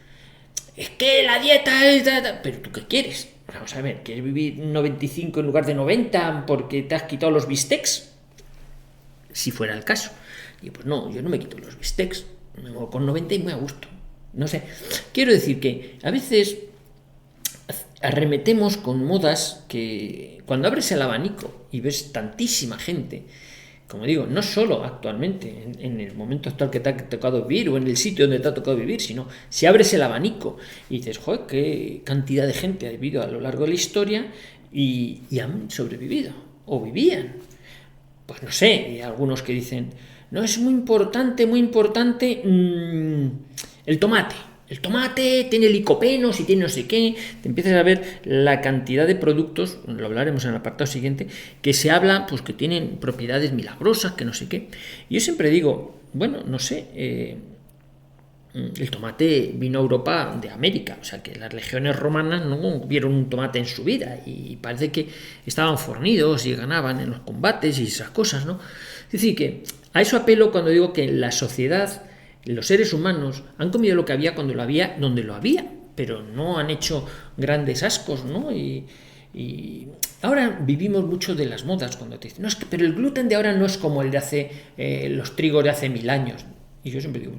Es que la dieta es... Pero ¿tú qué quieres? Vamos a ver, ¿quieres vivir 95 en lugar de 90 porque te has quitado los bistecs? Si fuera el caso. Y pues no, yo no me quito los bistecs. Me muevo con 90 y muy a gusto. No sé. Quiero decir que a veces arremetemos con modas que cuando abres el abanico y ves tantísima gente, como digo, no solo actualmente, en el momento actual que te ha tocado vivir o en el sitio donde te ha tocado vivir, sino si abres el abanico y dices, joder, qué cantidad de gente ha vivido a lo largo de la historia y han sobrevivido o vivían. Pues no sé, hay algunos que dicen, no, es muy importante el tomate. el tomate tiene licopenos y tiene no sé qué, te empiezas a ver la cantidad de productos, lo hablaremos en el apartado siguiente, que se habla, pues que tienen propiedades milagrosas, que no sé qué. Y yo siempre digo, bueno, no sé, el tomate vino a Europa de América, o sea que las legiones romanas no vieron un tomate en su vida y parece que estaban fornidos y ganaban en los combates y esas cosas, ¿no? Es decir, que a eso apelo cuando digo que en la sociedad los seres humanos han comido lo que había cuando lo había, donde lo había, pero no han hecho grandes ascos, ¿no? Y ahora vivimos mucho de las modas cuando te dicen, no, es que, pero el gluten de ahora no es como el de hace, los trigos de hace 1000 años. Y yo siempre digo,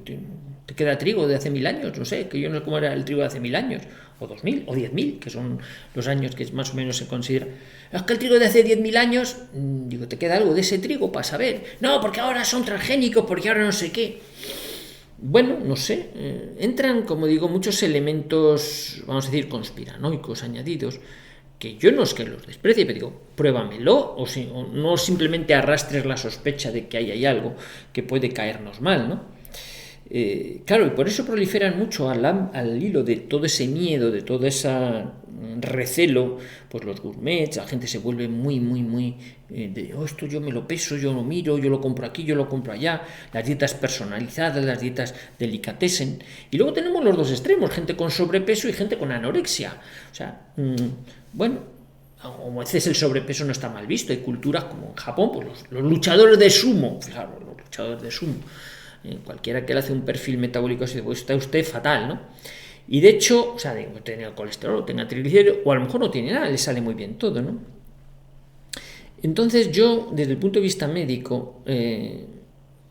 ¿te queda trigo de hace 1000 años? No sé, que yo no sé cómo era el trigo de hace 1000 años, o 2000, o 10.000, que son los años que más o menos se considera. Es que el trigo de hace 10.000 años, digo, ¿te queda algo de ese trigo para saber? No, porque ahora son transgénicos, porque ahora no sé qué. Bueno, no sé, entran, como digo, muchos elementos, vamos a decir, conspiranoicos añadidos, que yo no es que los desprecie, pero digo, pruébamelo, o no simplemente arrastres la sospecha de que ahí hay algo que puede caernos mal, ¿no? Claro, y por eso proliferan mucho al hilo de todo ese miedo, de todo ese recelo, pues los gourmets, la gente se vuelve muy de, esto yo me lo peso, yo lo miro, yo lo compro aquí, yo lo compro allá, las dietas personalizadas, las dietas delicatessen, y luego tenemos los dos extremos, gente con sobrepeso y gente con anorexia, o sea, bueno, a veces el sobrepeso no está mal visto, hay culturas como en Japón, pues los luchadores de sumo, fijaros, los luchadores de sumo, cualquiera que le hace un perfil metabólico así, pues está usted fatal, ¿no? Y de hecho, o sea, tenga colesterol, tenga triglicéridos, o a lo mejor no tiene nada, le sale muy bien todo, ¿no? Entonces yo, desde el punto de vista médico,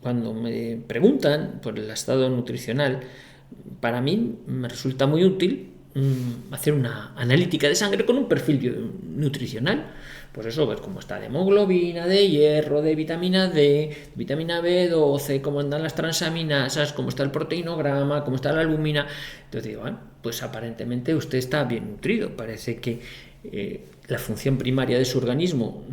cuando me preguntan por el estado nutricional, para mí me resulta muy útil hacer una analítica de sangre con un perfil nutricional. Pues eso, ver cómo está de hemoglobina, de hierro, de vitamina D, vitamina B12, cómo andan las transaminasas, cómo está el proteinograma, cómo está la albúmina. Entonces digo, bueno, pues aparentemente usted está bien nutrido. Parece que la función primaria de su organismo,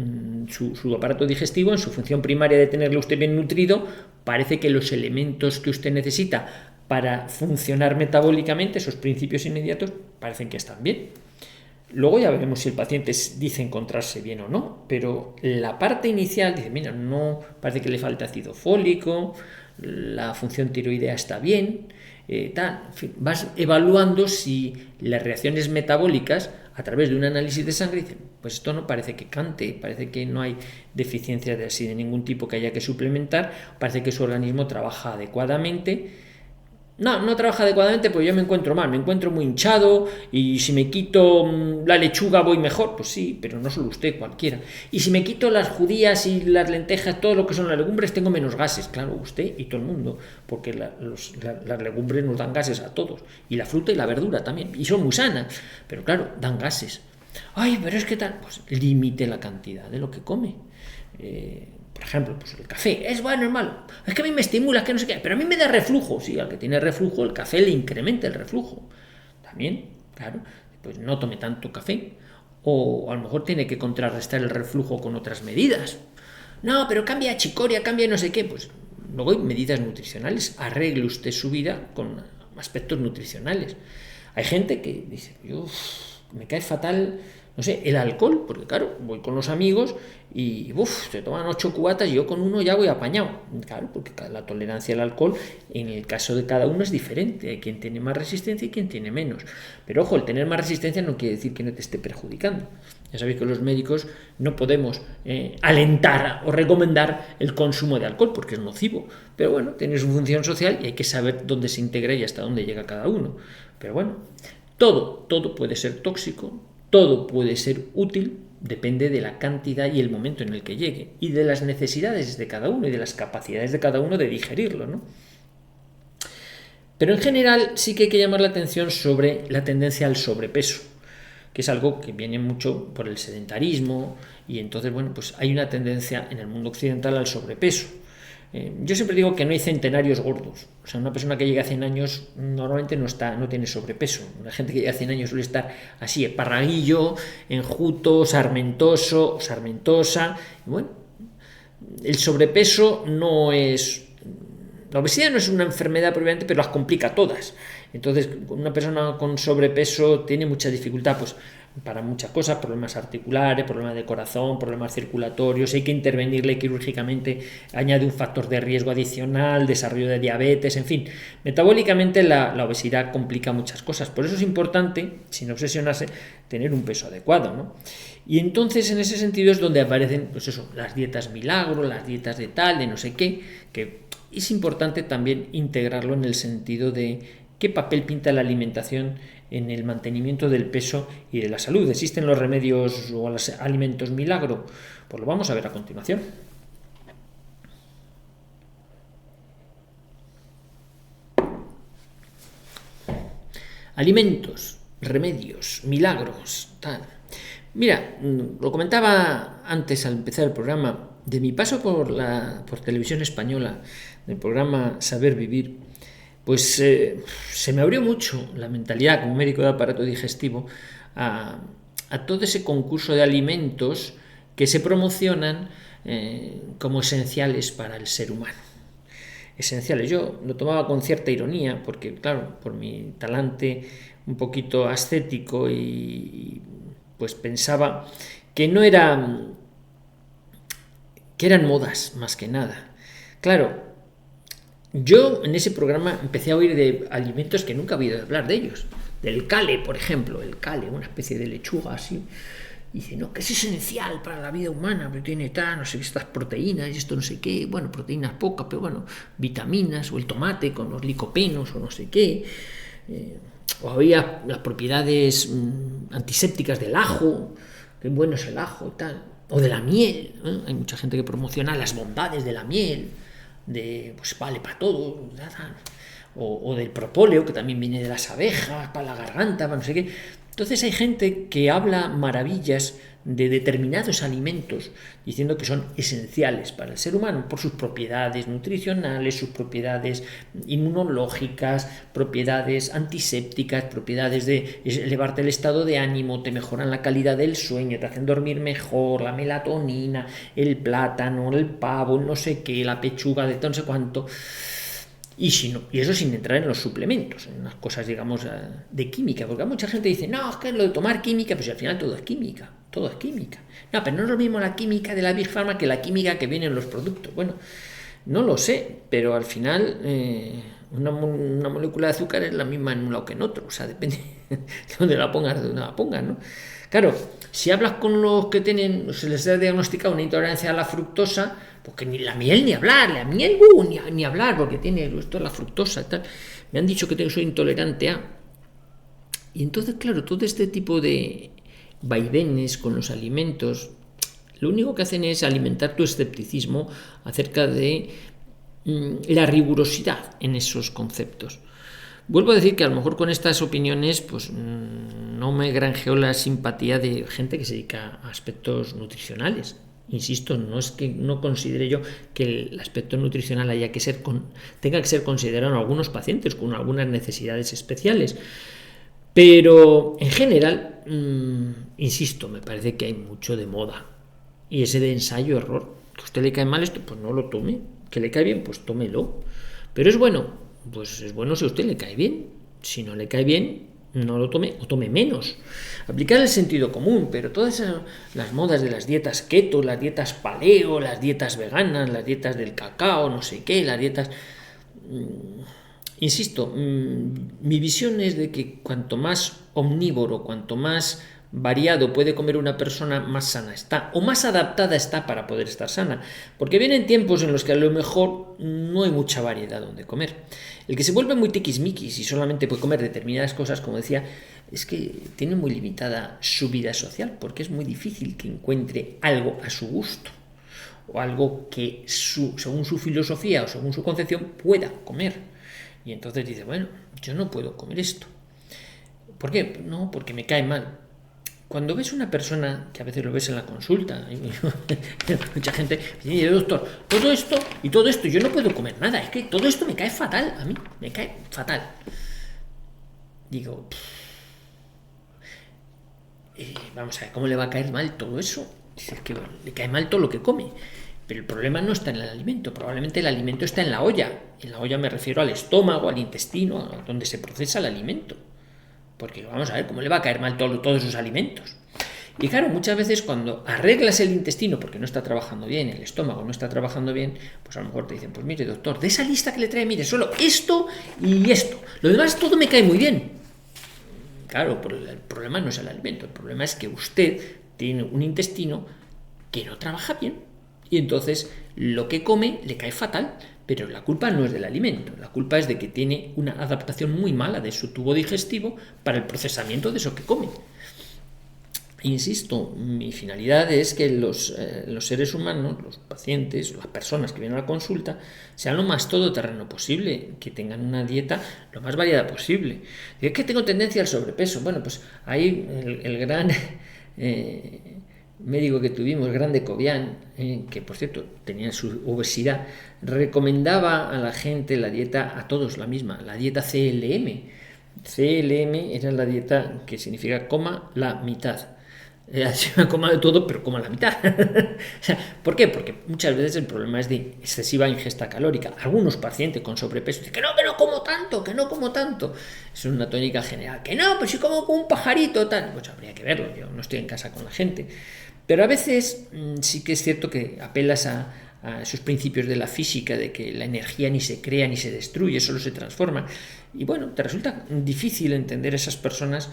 su aparato digestivo, en su función primaria de tenerlo usted bien nutrido, parece que los elementos que usted necesita para funcionar metabólicamente, esos principios inmediatos, parecen que están bien. Luego ya veremos si el paciente dice encontrarse bien o no, pero la parte inicial dice, mira, no, parece que le falta ácido fólico, la función tiroidea está bien, tal. En fin, vas evaluando si las reacciones metabólicas a través de un análisis de sangre dicen, pues esto no parece que cante, parece que no hay deficiencia de ningún tipo que haya que suplementar, parece que su organismo trabaja adecuadamente. No trabaja adecuadamente porque yo me encuentro mal, me encuentro muy hinchado y si me quito la lechuga voy mejor, pues sí, pero no solo usted, cualquiera. Y si me quito las judías y las lentejas, todo lo que son las legumbres, tengo menos gases, claro, usted y todo el mundo, porque las legumbres nos dan gases a todos, y la fruta y la verdura también, y son muy sanas, pero claro, dan gases. Ay, pero es que tal, pues limite la cantidad de lo que come. Por ejemplo, pues el café, es bueno, es malo, es que a mí me estimula, es que no sé qué, pero a mí me da reflujo, sí, al que tiene reflujo el café le incrementa el reflujo, también, claro, pues no tome tanto café, o a lo mejor tiene que contrarrestar el reflujo con otras medidas, no, pero cambia chicoria, cambia no sé qué, pues luego hay medidas nutricionales, arregle usted su vida con aspectos nutricionales. Hay gente que dice, me cae fatal, no sé, el alcohol, porque claro, voy con los amigos y se toman 8 cubatas y yo con uno ya voy apañado. Claro, porque la tolerancia al alcohol en el caso de cada uno es diferente. Hay quien tiene más resistencia y quien tiene menos. Pero ojo, el tener más resistencia no quiere decir que no te esté perjudicando. Ya sabéis que los médicos no podemos alentar o recomendar el consumo de alcohol porque es nocivo. Pero bueno, tiene su función social y hay que saber dónde se integra y hasta dónde llega cada uno. Pero bueno, todo puede ser tóxico, todo puede ser útil, depende de la cantidad y el momento en el que llegue, y de las necesidades de cada uno y de las capacidades de cada uno de digerirlo, ¿no? Pero en general sí que hay que llamar la atención sobre la tendencia al sobrepeso, que es algo que viene mucho por el sedentarismo, y entonces, bueno, pues hay una tendencia en el mundo occidental al sobrepeso. Yo siempre digo que no hay centenarios gordos. O sea, una persona que llega a 100 años normalmente no tiene sobrepeso. La gente que llega a 100 años suele estar así, esparraguillo, enjuto, sarmentoso, sarmentosa. Y bueno, el sobrepeso no es La obesidad no es una enfermedad propiamente, pero las complica todas. Entonces, una persona con sobrepeso tiene mucha dificultad, pues, para muchas cosas, problemas articulares, problemas de corazón, problemas circulatorios, hay que intervenirle quirúrgicamente, añade un factor de riesgo adicional, desarrollo de diabetes, en fin, metabólicamente la obesidad complica muchas cosas, por eso es importante, sin obsesionarse, tener un peso adecuado, ¿no? Y entonces en ese sentido es donde aparecen, pues eso, las dietas milagro, las dietas de tal, de no sé qué, que es importante también integrarlo en el sentido de qué papel pinta la alimentación en el mantenimiento del peso y de la salud. ¿Existen los remedios o los alimentos milagro? Pues lo vamos a ver a continuación. Alimentos, remedios, milagros, tal. Mira, lo comentaba antes al empezar el programa, de mi paso por televisión española, del programa Saber Vivir, pues se me abrió mucho la mentalidad como médico de aparato digestivo a todo ese concurso de alimentos que se promocionan como esenciales para el ser humano. Esenciales. Yo lo tomaba con cierta ironía porque, claro, por mi talante un poquito ascético y pues pensaba que no era, que eran modas más que nada. Claro, yo en ese programa empecé a oír de alimentos que nunca había oído hablar de ellos. Del cale, por ejemplo, el cale, una especie de lechuga así. Y dice, no, que es esencial para la vida humana, pero tiene tal, no sé qué, estas proteínas y esto no sé qué, bueno, proteínas pocas, pero bueno, vitaminas, o el tomate con los licopenos o no sé qué. O había las propiedades antisépticas del ajo, qué bueno es el ajo y tal. O de la miel, ¿eh? Hay mucha gente que promociona las bondades de la miel, de pues vale para todo, o del propóleo, que también viene de las abejas, para la garganta, para no sé qué. Entonces hay gente que habla maravillas de determinados alimentos diciendo que son esenciales para el ser humano por sus propiedades nutricionales, sus propiedades inmunológicas, propiedades antisépticas, propiedades de elevarte el estado de ánimo, te mejoran la calidad del sueño, te hacen dormir mejor, la melatonina, el plátano, el pavo, el no sé qué, la pechuga de no sé cuánto. Y eso sin entrar en los suplementos, en unas cosas, digamos, de química, porque mucha gente dice, no, es que lo de tomar química, pues al final todo es química. No, pero no es lo mismo la química de la Big Pharma que la química que viene en los productos. Bueno, no lo sé, pero al final una molécula de azúcar es la misma en un lado que en otro, o sea, depende de dónde la pongas, ¿no? Claro, si hablas con los que se les ha diagnosticado una intolerancia a la fructosa, porque ni la miel ni hablar, ni hablar, porque tiene esto la fructosa y tal. Me han dicho que soy intolerante a. Y entonces, claro, todo este tipo de vaivenes con los alimentos, lo único que hacen es alimentar tu escepticismo acerca de la rigurosidad en esos conceptos. Vuelvo a decir que a lo mejor con estas opiniones pues no me granjeo la simpatía de gente que se dedica a aspectos nutricionales. Insisto, no es que no considere yo que el aspecto nutricional tenga que ser considerado en algunos pacientes con algunas necesidades especiales. Pero en general, insisto, me parece que hay mucho de moda. Y ese de ensayo-error, que a usted le cae mal esto, pues no lo tome. Que le cae bien, pues tómelo. Pero es bueno, pues es bueno si a usted le cae bien. Si no le cae bien, no lo tome o tome menos. Aplicar el sentido común, pero todas las modas de las dietas keto, las dietas paleo, las dietas veganas, las dietas del cacao, no sé qué, las dietas... Insisto, mi visión es de que cuanto más omnívoro, cuanto más variado puede comer una persona, más sana está o más adaptada está para poder estar sana, porque vienen tiempos en los que a lo mejor no hay mucha variedad donde comer. El que se vuelve muy tiquismiquis y solamente puede comer determinadas cosas, como decía, es que tiene muy limitada su vida social, porque es muy difícil que encuentre algo a su gusto o algo que según su filosofía o según su concepción pueda comer. Y entonces dice, bueno, yo no puedo comer esto. ¿Por qué? No, porque me cae mal. Cuando ves una persona, que a veces lo ves en la consulta, mucha gente me dice, doctor, todo esto, yo no puedo comer nada, es que todo esto me cae fatal, a mí, me cae fatal. Digo, vamos a ver, ¿cómo le va a caer mal todo eso? Dice que le cae mal todo lo que come. Pero el problema no está en el alimento, probablemente el alimento está en la olla. En la olla me refiero al estómago, al intestino, donde se procesa el alimento. Porque vamos a ver, ¿cómo le va a caer mal todos esos alimentos? Y claro, muchas veces cuando arreglas el intestino porque no está trabajando bien, el estómago no está trabajando bien, pues a lo mejor te dicen, pues mire doctor, de esa lista que le trae, mire, solo esto y esto. Lo demás todo me cae muy bien. Claro, pero el problema no es el alimento, el problema es que usted tiene un intestino que no trabaja bien. Y entonces lo que come le cae fatal, pero la culpa no es del alimento, la culpa es de que tiene una adaptación muy mala de su tubo digestivo para el procesamiento de eso que come. Insisto, mi finalidad es que los seres humanos, los pacientes, las personas que vienen a la consulta, sean lo más todoterreno posible, que tengan una dieta lo más variada posible. Es que tengo tendencia al sobrepeso. Bueno, pues ahí el gran médico que tuvimos, el gran de Cobian, que por cierto tenía su obesidad, recomendaba a la gente la dieta, a todos la misma, la dieta CLM. CLM era la dieta que significa coma la mitad. Así me coma de todo, pero coma la mitad. O sea, ¿por qué? Porque muchas veces el problema es de excesiva ingesta calórica. Algunos pacientes con sobrepeso dicen que no como tanto, que no como tanto. Es una tónica general. Que no, pues si como un pajarito, tal. Pues habría que verlo, yo no estoy en casa con la gente. Pero a veces sí que es cierto que apelas a esos principios de la física, de que la energía ni se crea ni se destruye, solo se transforma. Y bueno, te resulta difícil entender esas personas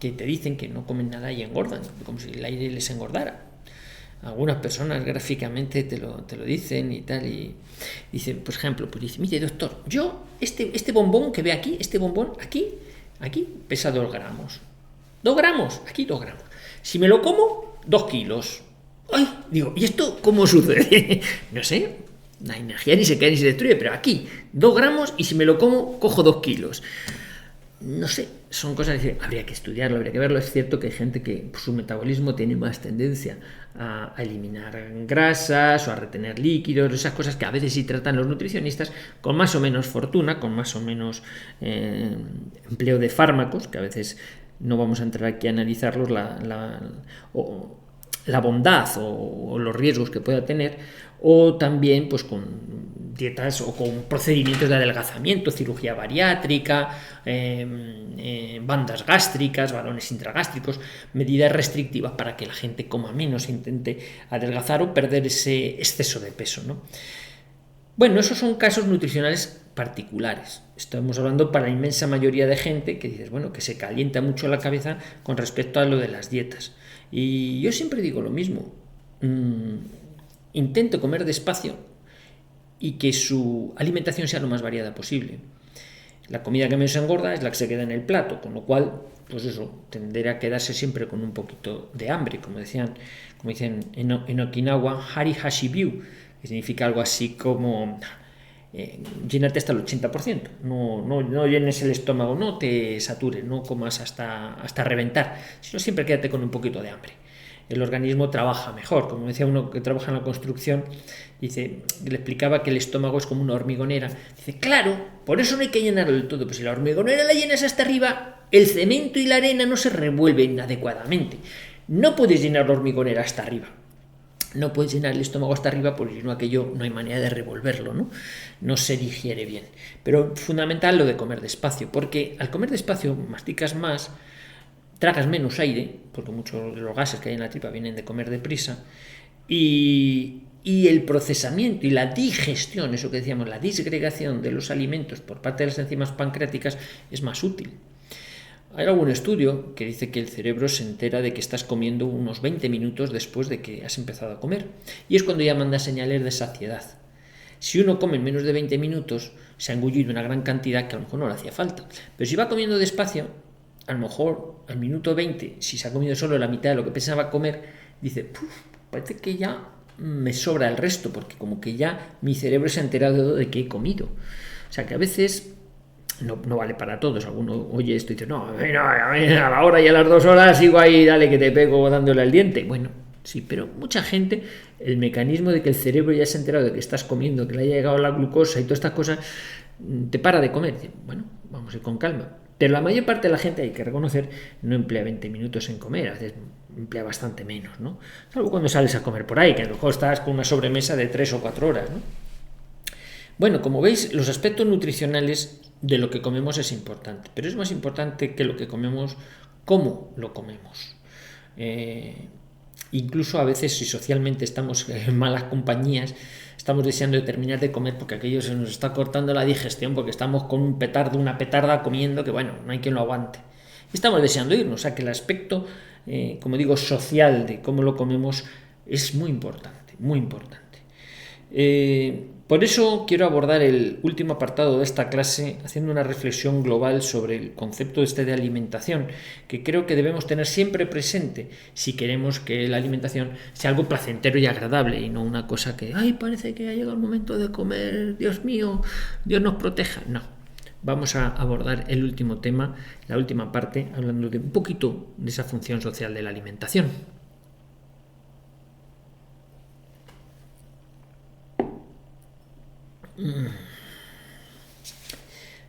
que te dicen que no comen nada y engordan, como si el aire les engordara. Algunas personas gráficamente te lo dicen y tal, y dicen, por ejemplo, pues dice, mire doctor, yo este bombón que ve aquí, este bombón aquí pesa 2 gramos. 2 gramos, aquí 2 gramos. Si me lo como, 2 kilos. ¡Ay! Digo, ¿y esto cómo sucede? No sé, la energía ni se cae ni se destruye, pero aquí 2 gramos y si me lo como, cojo 2 kilos. No sé, son cosas que habría que estudiarlo, habría que verlo. Es cierto que hay gente que su metabolismo tiene más tendencia a eliminar grasas o a retener líquidos, esas cosas que a veces sí tratan los nutricionistas con más o menos fortuna, con más o menos empleo de fármacos, que a veces no vamos a entrar aquí a analizarlos, la bondad o los riesgos que pueda tener, o también pues con dietas o con procedimientos de adelgazamiento, cirugía bariátrica, bandas gástricas, balones intragástricos, medidas restrictivas para que la gente coma menos e intente adelgazar o perder ese exceso de peso, ¿no? Bueno, esos son casos nutricionales particulares. Estamos hablando para la inmensa mayoría de gente que dices, bueno, que se calienta mucho la cabeza con respecto a lo de las dietas. Y yo siempre digo lo mismo. Intento comer despacio y que su alimentación sea lo más variada posible. La comida que menos engorda es la que se queda en el plato, con lo cual, pues eso, tenderá a quedarse siempre con un poquito de hambre, como dicen en Okinawa, Hari Hashibiu, que significa algo así como llénate hasta el 80%, no llenes el estómago, no te satures, no comas hasta reventar, sino siempre quédate con un poquito de hambre. El organismo trabaja mejor. Como decía uno que trabaja en la construcción, le explicaba que el estómago es como una hormigonera. Dice, claro, por eso no hay que llenarlo del todo, pues si la hormigonera la llenas hasta arriba, el cemento y la arena no se revuelven adecuadamente. No puedes llenar la hormigonera hasta arriba. No puedes llenar el estómago hasta arriba porque si no aquello no hay manera de revolverlo, no se digiere bien. Pero fundamental lo de comer despacio, porque al comer despacio masticas más, tragas menos aire, porque muchos de los gases que hay en la tripa vienen de comer deprisa, y el procesamiento y la digestión, eso que decíamos, la disgregación de los alimentos por parte de las enzimas pancreáticas es más útil. Hay algún estudio que dice que el cerebro se entera de que estás comiendo unos 20 minutos después de que has empezado a comer, y es cuando ya manda señales de saciedad. Si uno come en menos de 20 minutos, se ha engullido una gran cantidad que a lo mejor no le hacía falta, pero si va comiendo despacio, a lo mejor al minuto 20, si se ha comido solo la mitad de lo que pensaba comer, dice, parece que ya me sobra el resto, porque como que ya mi cerebro se ha enterado de que he comido. O sea que a veces no vale para todos. Alguno oye esto y dice, no, a la hora y a las 2 horas sigo ahí, dale que te pego dándole al diente. Bueno, sí, pero mucha gente, el mecanismo de que el cerebro ya se ha enterado de que estás comiendo, que le haya llegado la glucosa y todas estas cosas, te para de comer. Dice, bueno, vamos a ir con calma. Pero la mayor parte de la gente, hay que reconocer, no emplea 20 minutos en comer, a veces emplea bastante menos, ¿no? Salvo cuando sales a comer por ahí, que a lo mejor estás con una sobremesa de 3 o 4 horas, ¿no? Bueno, como veis, los aspectos nutricionales de lo que comemos es importante, pero es más importante que lo que comemos, cómo lo comemos. Incluso a veces, si socialmente estamos en malas compañías, estamos deseando de terminar de comer porque aquello se nos está cortando la digestión, porque estamos con un petardo, una petarda comiendo que, bueno, no hay quien lo aguante. Estamos deseando irnos, o sea que el aspecto, como digo, social de cómo lo comemos es muy importante, muy importante. Por eso quiero abordar el último apartado de esta clase haciendo una reflexión global sobre el concepto de alimentación, que creo que debemos tener siempre presente si queremos que la alimentación sea algo placentero y agradable y no una cosa que, ay, parece que ha llegado el momento de comer, Dios mío, Dios nos proteja. No, vamos a abordar el último tema, la última parte, hablando de un poquito de esa función social de la alimentación.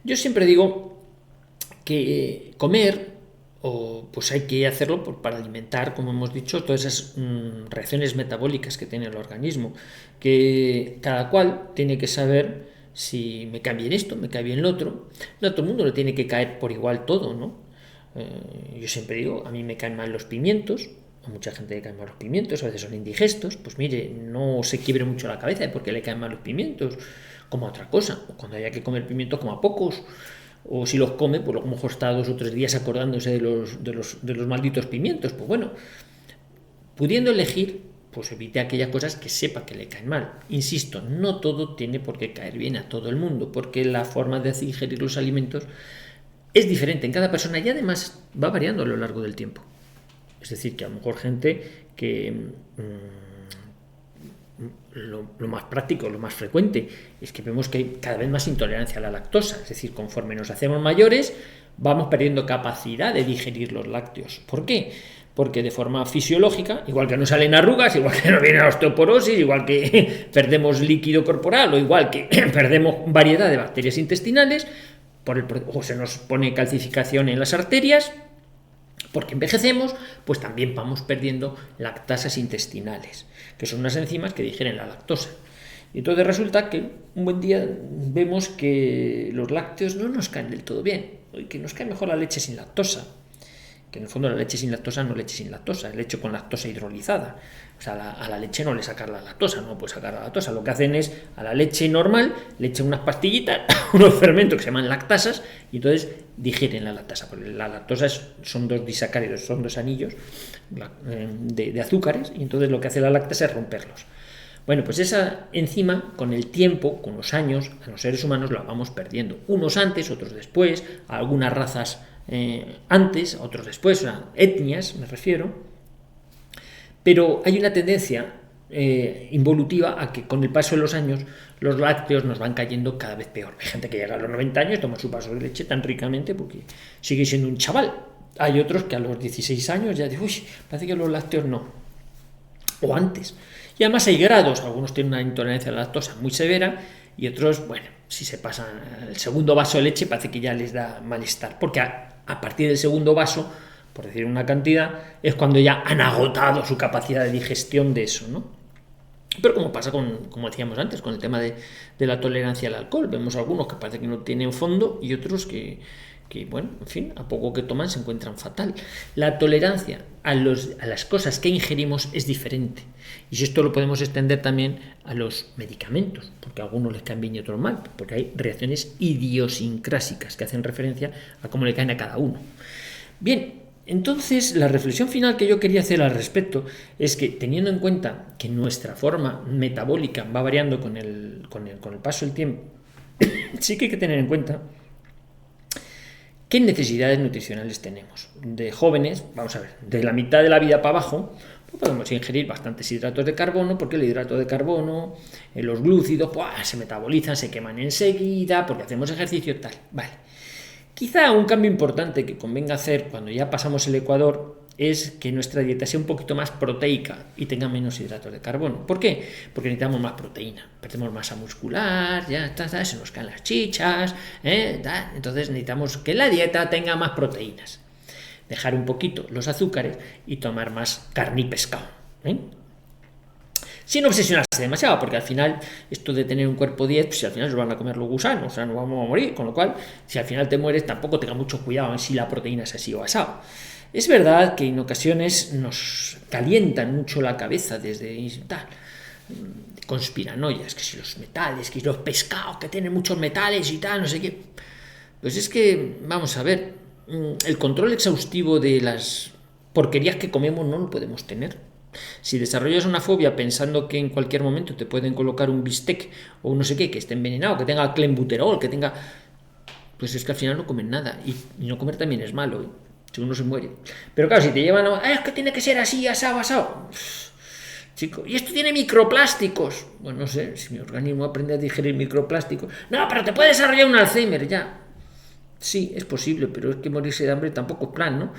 Yo siempre digo que comer, pues hay que hacerlo para alimentar, como hemos dicho, todas esas reacciones metabólicas que tiene el organismo, que cada cual tiene que saber si me cae bien esto, me cae bien lo otro. No a todo el mundo le tiene que caer por igual todo, ¿no? Yo siempre digo, a mí me caen mal los pimientos, a mucha gente le caen mal los pimientos, a veces son indigestos, pues mire, no se quiebre mucho la cabeza de por qué le caen mal los pimientos, como a otra cosa, o cuando haya que comer pimientos como a pocos, o si los come, pues a lo mejor está 2 o 3 días acordándose de los malditos pimientos, pues bueno, pudiendo elegir, pues evite aquellas cosas que sepa que le caen mal. Insisto, no todo tiene por qué caer bien a todo el mundo, porque la forma de digerir los alimentos es diferente en cada persona y además va variando a lo largo del tiempo. Es decir, que a lo mejor gente que lo más práctico, lo más frecuente, es que vemos que hay cada vez más intolerancia a la lactosa. Es decir, conforme nos hacemos mayores, vamos perdiendo capacidad de digerir los lácteos. ¿Por qué? Porque de forma fisiológica, igual que nos salen arrugas, igual que nos viene la osteoporosis, igual que perdemos líquido corporal o igual que perdemos variedad de bacterias intestinales, o se nos pone calcificación en las arterias, porque envejecemos, pues también vamos perdiendo lactasas intestinales, que son unas enzimas que digieren la lactosa. Y entonces resulta que un buen día vemos que los lácteos no nos caen del todo bien, y que nos cae mejor la leche sin lactosa, que en el fondo la leche sin lactosa no es leche sin lactosa, es leche con lactosa hidrolizada. O sea, a la leche no le sacar la lactosa, no puede sacar la lactosa. Lo que hacen es, a la leche normal, le echan unas pastillitas, unos fermentos que se llaman lactasas, y entonces digieren la lactasa. Porque la lactosa son 2 disacáridos, son 2 anillos de azúcares, y entonces lo que hace la lactasa es romperlos. Bueno, pues esa enzima, con el tiempo, con los años, a los seres humanos la vamos perdiendo. Unos antes, otros después, a algunas razas antes, otros después, o sea, etnias me refiero. Pero hay una tendencia involutiva a que con el paso de los años los lácteos nos van cayendo cada vez peor. Hay gente que llega a los 90 años y toma su vaso de leche tan ricamente porque sigue siendo un chaval. Hay otros que a los 16 años ya dicen, uy, parece que los lácteos no. O antes. Y además hay grados, algunos tienen una intolerancia a la lactosa muy severa y otros, bueno, si se pasan el segundo vaso de leche parece que ya les da malestar, porque a partir del segundo vaso, por decir una cantidad, es cuando ya han agotado su capacidad de digestión de eso, ¿no? Pero como pasa como decíamos antes, con el tema de la tolerancia al alcohol, vemos algunos que parece que no tienen fondo y otros que bueno, en fin, a poco que toman se encuentran fatal. La tolerancia a las cosas que ingerimos es diferente. Y esto lo podemos extender también a los medicamentos, porque a algunos les caen bien y a otros mal, porque hay reacciones idiosincrásicas que hacen referencia a cómo le caen a cada uno. Bien, entonces la reflexión final que yo quería hacer al respecto es que, teniendo en cuenta que nuestra forma metabólica va variando con el paso del tiempo, sí que hay que tener en cuenta ¿qué necesidades nutricionales tenemos? De jóvenes, vamos a ver, de la mitad de la vida para abajo, pues podemos ingerir bastantes hidratos de carbono, porque el hidrato de carbono, los glúcidos, pues, se metabolizan, se queman enseguida, porque hacemos ejercicio, tal. Vale. Quizá un cambio importante que convenga hacer cuando ya pasamos el Ecuador es que nuestra dieta sea un poquito más proteica y tenga menos hidratos de carbono. ¿Por qué? Porque necesitamos más proteína, perdemos masa muscular, ya está, se nos caen las chichas, entonces necesitamos que la dieta tenga más proteínas. dejar un poquito los azúcares y tomar más carne y pescado, ¿eh? Sin obsesionarse demasiado, porque al final esto de tener un cuerpo 10, pues si al final se van a comer los gusanos, o sea, no vamos a morir, con lo cual, si al final te mueres, tampoco tenga mucho cuidado en si la proteína es así o asado. Es verdad que en ocasiones nos calientan mucho la cabeza desde tal, conspiranoias, que si los metales, que si los pescados que tienen muchos metales y tal, no sé qué. Pues es que, vamos a ver, el control exhaustivo de las porquerías que comemos no lo podemos tener. Si desarrollas una fobia pensando que en cualquier momento te pueden colocar un bistec o un no sé qué, que esté envenenado, que tenga clenbuterol, que tenga... Pues es que al final no comen nada. Y no comer también es malo, ¿eh? Si uno se muere. Pero claro, si te llevan a... es que tiene que ser así, asado, asado. Chico, y esto tiene microplásticos. Bueno, no sé, si mi organismo aprende a digerir microplásticos. No, pero te puede desarrollar un Alzheimer, ya. Sí, es posible, pero es que morirse de hambre tampoco es plan, ¿no?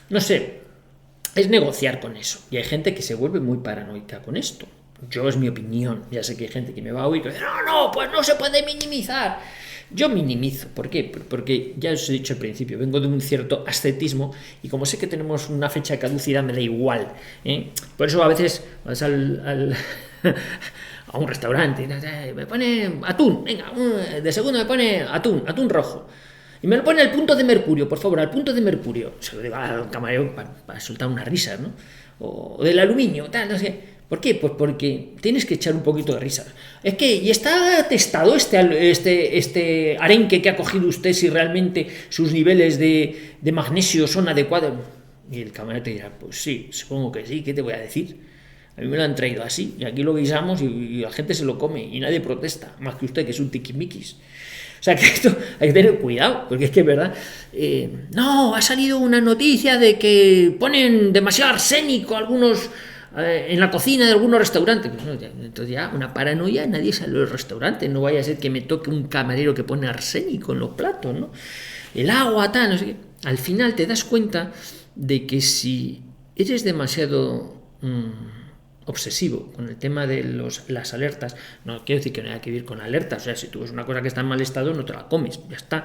No sé, es negociar con eso. Y hay gente que se vuelve muy paranoica con esto. Yo es mi opinión. Ya sé que hay gente que me va a oír y dice, no, pues no se puede minimizar. Yo minimizo. ¿Por qué? Porque ya os he dicho al principio, vengo de un cierto ascetismo y como sé que tenemos una fecha de caducidad, me da igual, ¿eh? Por eso a veces vas a un restaurante, me pone atún, venga, de segundo me pone atún rojo. Y me lo pone al punto de mercurio, por favor, al punto de mercurio. Se lo digo al camarero para soltar una risa, ¿no? O del aluminio, tal, no sé. ¿Por qué? Pues porque tienes que echar un poquito de risa. Es que, ¿y está testado este arenque que ha cogido usted si realmente sus niveles de magnesio son adecuados? Y el camarero te dirá, pues sí, supongo que sí, ¿qué te voy a decir? A mí me lo han traído así, y aquí lo guisamos y la gente se lo come, y nadie protesta, más que usted, que es un tiquismiquis. O sea que esto hay que tener cuidado, porque es que es verdad. No, ha salido una noticia de que ponen demasiado arsénico algunos en la cocina de algunos restaurantes. Pues no, entonces ya una paranoia, nadie sale del restaurante. No vaya a ser que me toque un camarero que pone arsénico en los platos, ¿no? El agua, tal, no sé qué. Al final te das cuenta de que si eres demasiado obsesivo con el tema de las alertas, no quiero decir que no haya que vivir con alertas, o sea, si tú ves una cosa que está en mal estado no te la comes, ya está,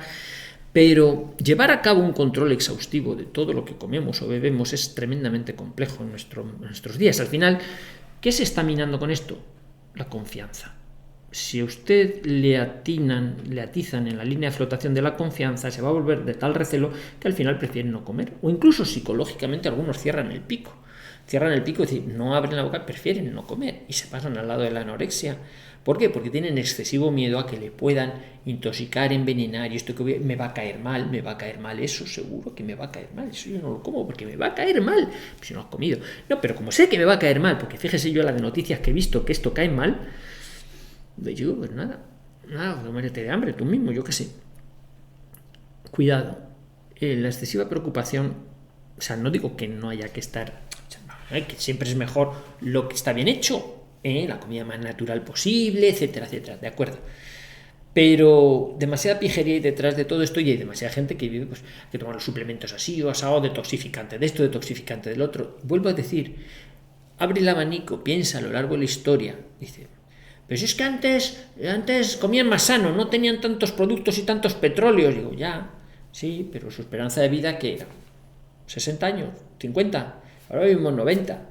pero llevar a cabo un control exhaustivo de todo lo que comemos o bebemos es tremendamente complejo en nuestros días. Al final, ¿qué se está minando con esto? La confianza. Si a usted le atizan en la línea de flotación de la confianza, se va a volver de tal recelo que al final prefieren no comer, o incluso psicológicamente algunos cierran el pico, y decir, no abren la boca, prefieren no comer y se pasan al lado de la anorexia. ¿Por qué? Porque tienen excesivo miedo a que le puedan intoxicar, envenenar, y esto que me va a caer mal, eso seguro que me va a caer mal, eso yo no lo como porque me va a caer mal, si no has comido. No, pero como sé que me va a caer mal, porque fíjese yo la de noticias que he visto que esto cae mal, yo pues nada, muérete de hambre tú mismo, yo qué sé. Cuidado, la excesiva preocupación, o sea, no digo que no haya que estar, que siempre es mejor lo que está bien hecho, la comida más natural posible, etcétera, etcétera, de acuerdo. Pero demasiada pijería hay detrás de todo esto y hay demasiada gente que vive, pues, que toma los suplementos así o asado, detoxificante de esto, detoxificante del otro. Vuelvo a decir, abre el abanico, piensa a lo largo de la historia, dice, pero si es que antes comían más sano, no tenían tantos productos y tantos petróleos. Digo, ya, sí, pero su esperanza de vida, ¿qué era? 60 años, 50, ahora mismo 90.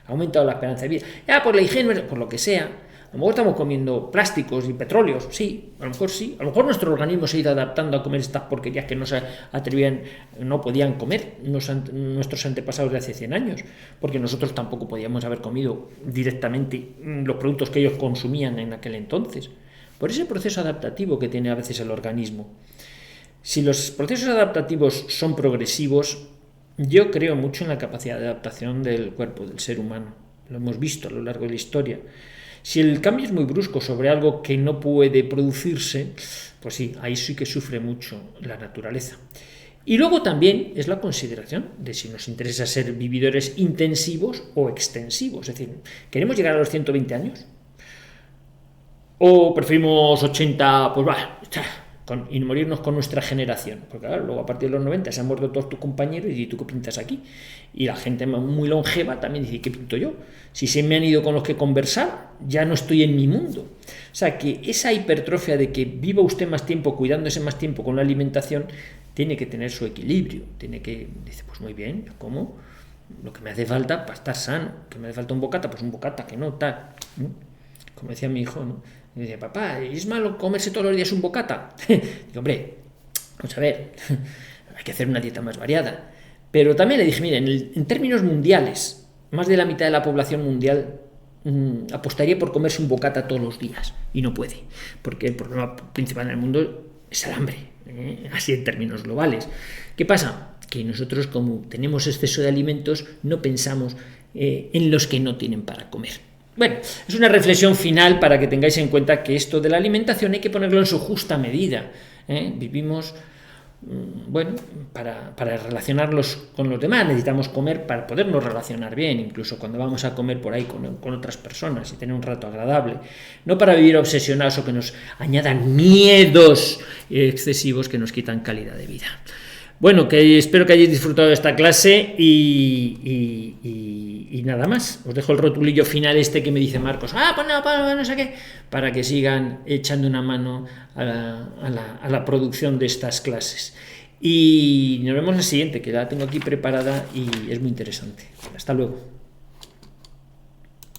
Ha aumentado la esperanza de vida. Ya por la higiene, por lo que sea. A lo mejor estamos comiendo plásticos y petróleos, sí, a lo mejor sí. A lo mejor nuestro organismo se ha ido adaptando a comer estas porquerías que no se atrevían, no podían comer nuestros antepasados de hace 100 años, porque nosotros tampoco podíamos haber comido directamente los productos que ellos consumían en aquel entonces. Por ese proceso adaptativo que tiene a veces el organismo. Si los procesos adaptativos son progresivos, yo creo mucho en la capacidad de adaptación del cuerpo, del ser humano. Lo hemos visto a lo largo de la historia. Si el cambio es muy brusco sobre algo que no puede producirse, pues sí, ahí sí que sufre mucho la naturaleza. Y luego también es la consideración de si nos interesa ser vividores intensivos o extensivos. Es decir, ¿queremos llegar a los 120 años? ¿O preferimos 80? Pues va, y morirnos con nuestra generación, porque claro, luego a partir de los 90 se han muerto todos tus compañeros y tú qué pintas aquí, y la gente muy longeva también dice, ¿qué pinto yo? Si se me han ido con los que conversar, ya no estoy en mi mundo. O sea que esa hipertrofia de que viva usted más tiempo, cuidándose más tiempo con la alimentación, tiene que tener su equilibrio, dice, pues muy bien, yo como lo que me hace falta para estar sano, que me hace falta un bocata, pues un bocata, que no, tal, ¿no? Como decía mi hijo, ¿no? Y me dice, papá, ¿es malo comerse todos los días un bocata? Digo, hombre, vamos a ver, hay que hacer una dieta más variada. Pero también le dije, mire, en términos mundiales, más de la mitad de la población mundial apostaría por comerse un bocata todos los días, y no puede, porque el problema principal en el mundo es el hambre, así en términos globales. ¿Qué pasa? Que nosotros, como tenemos exceso de alimentos, no pensamos en los que no tienen para comer. Bueno, es una reflexión final para que tengáis en cuenta que esto de la alimentación hay que ponerlo en su justa medida. Vivimos, bueno, para relacionarlos con los demás necesitamos comer para podernos relacionar bien, incluso cuando vamos a comer por ahí con otras personas y tener un rato agradable, no para vivir obsesionados o que nos añadan miedos excesivos que nos quitan calidad de vida. Bueno, que espero que hayáis disfrutado de esta clase y nada más. Os dejo el rotulillo final que me dice Marcos, pues no sé qué, para que sigan echando una mano a la producción de estas clases. Y nos vemos en la siguiente, que la tengo aquí preparada y es muy interesante. Hasta luego.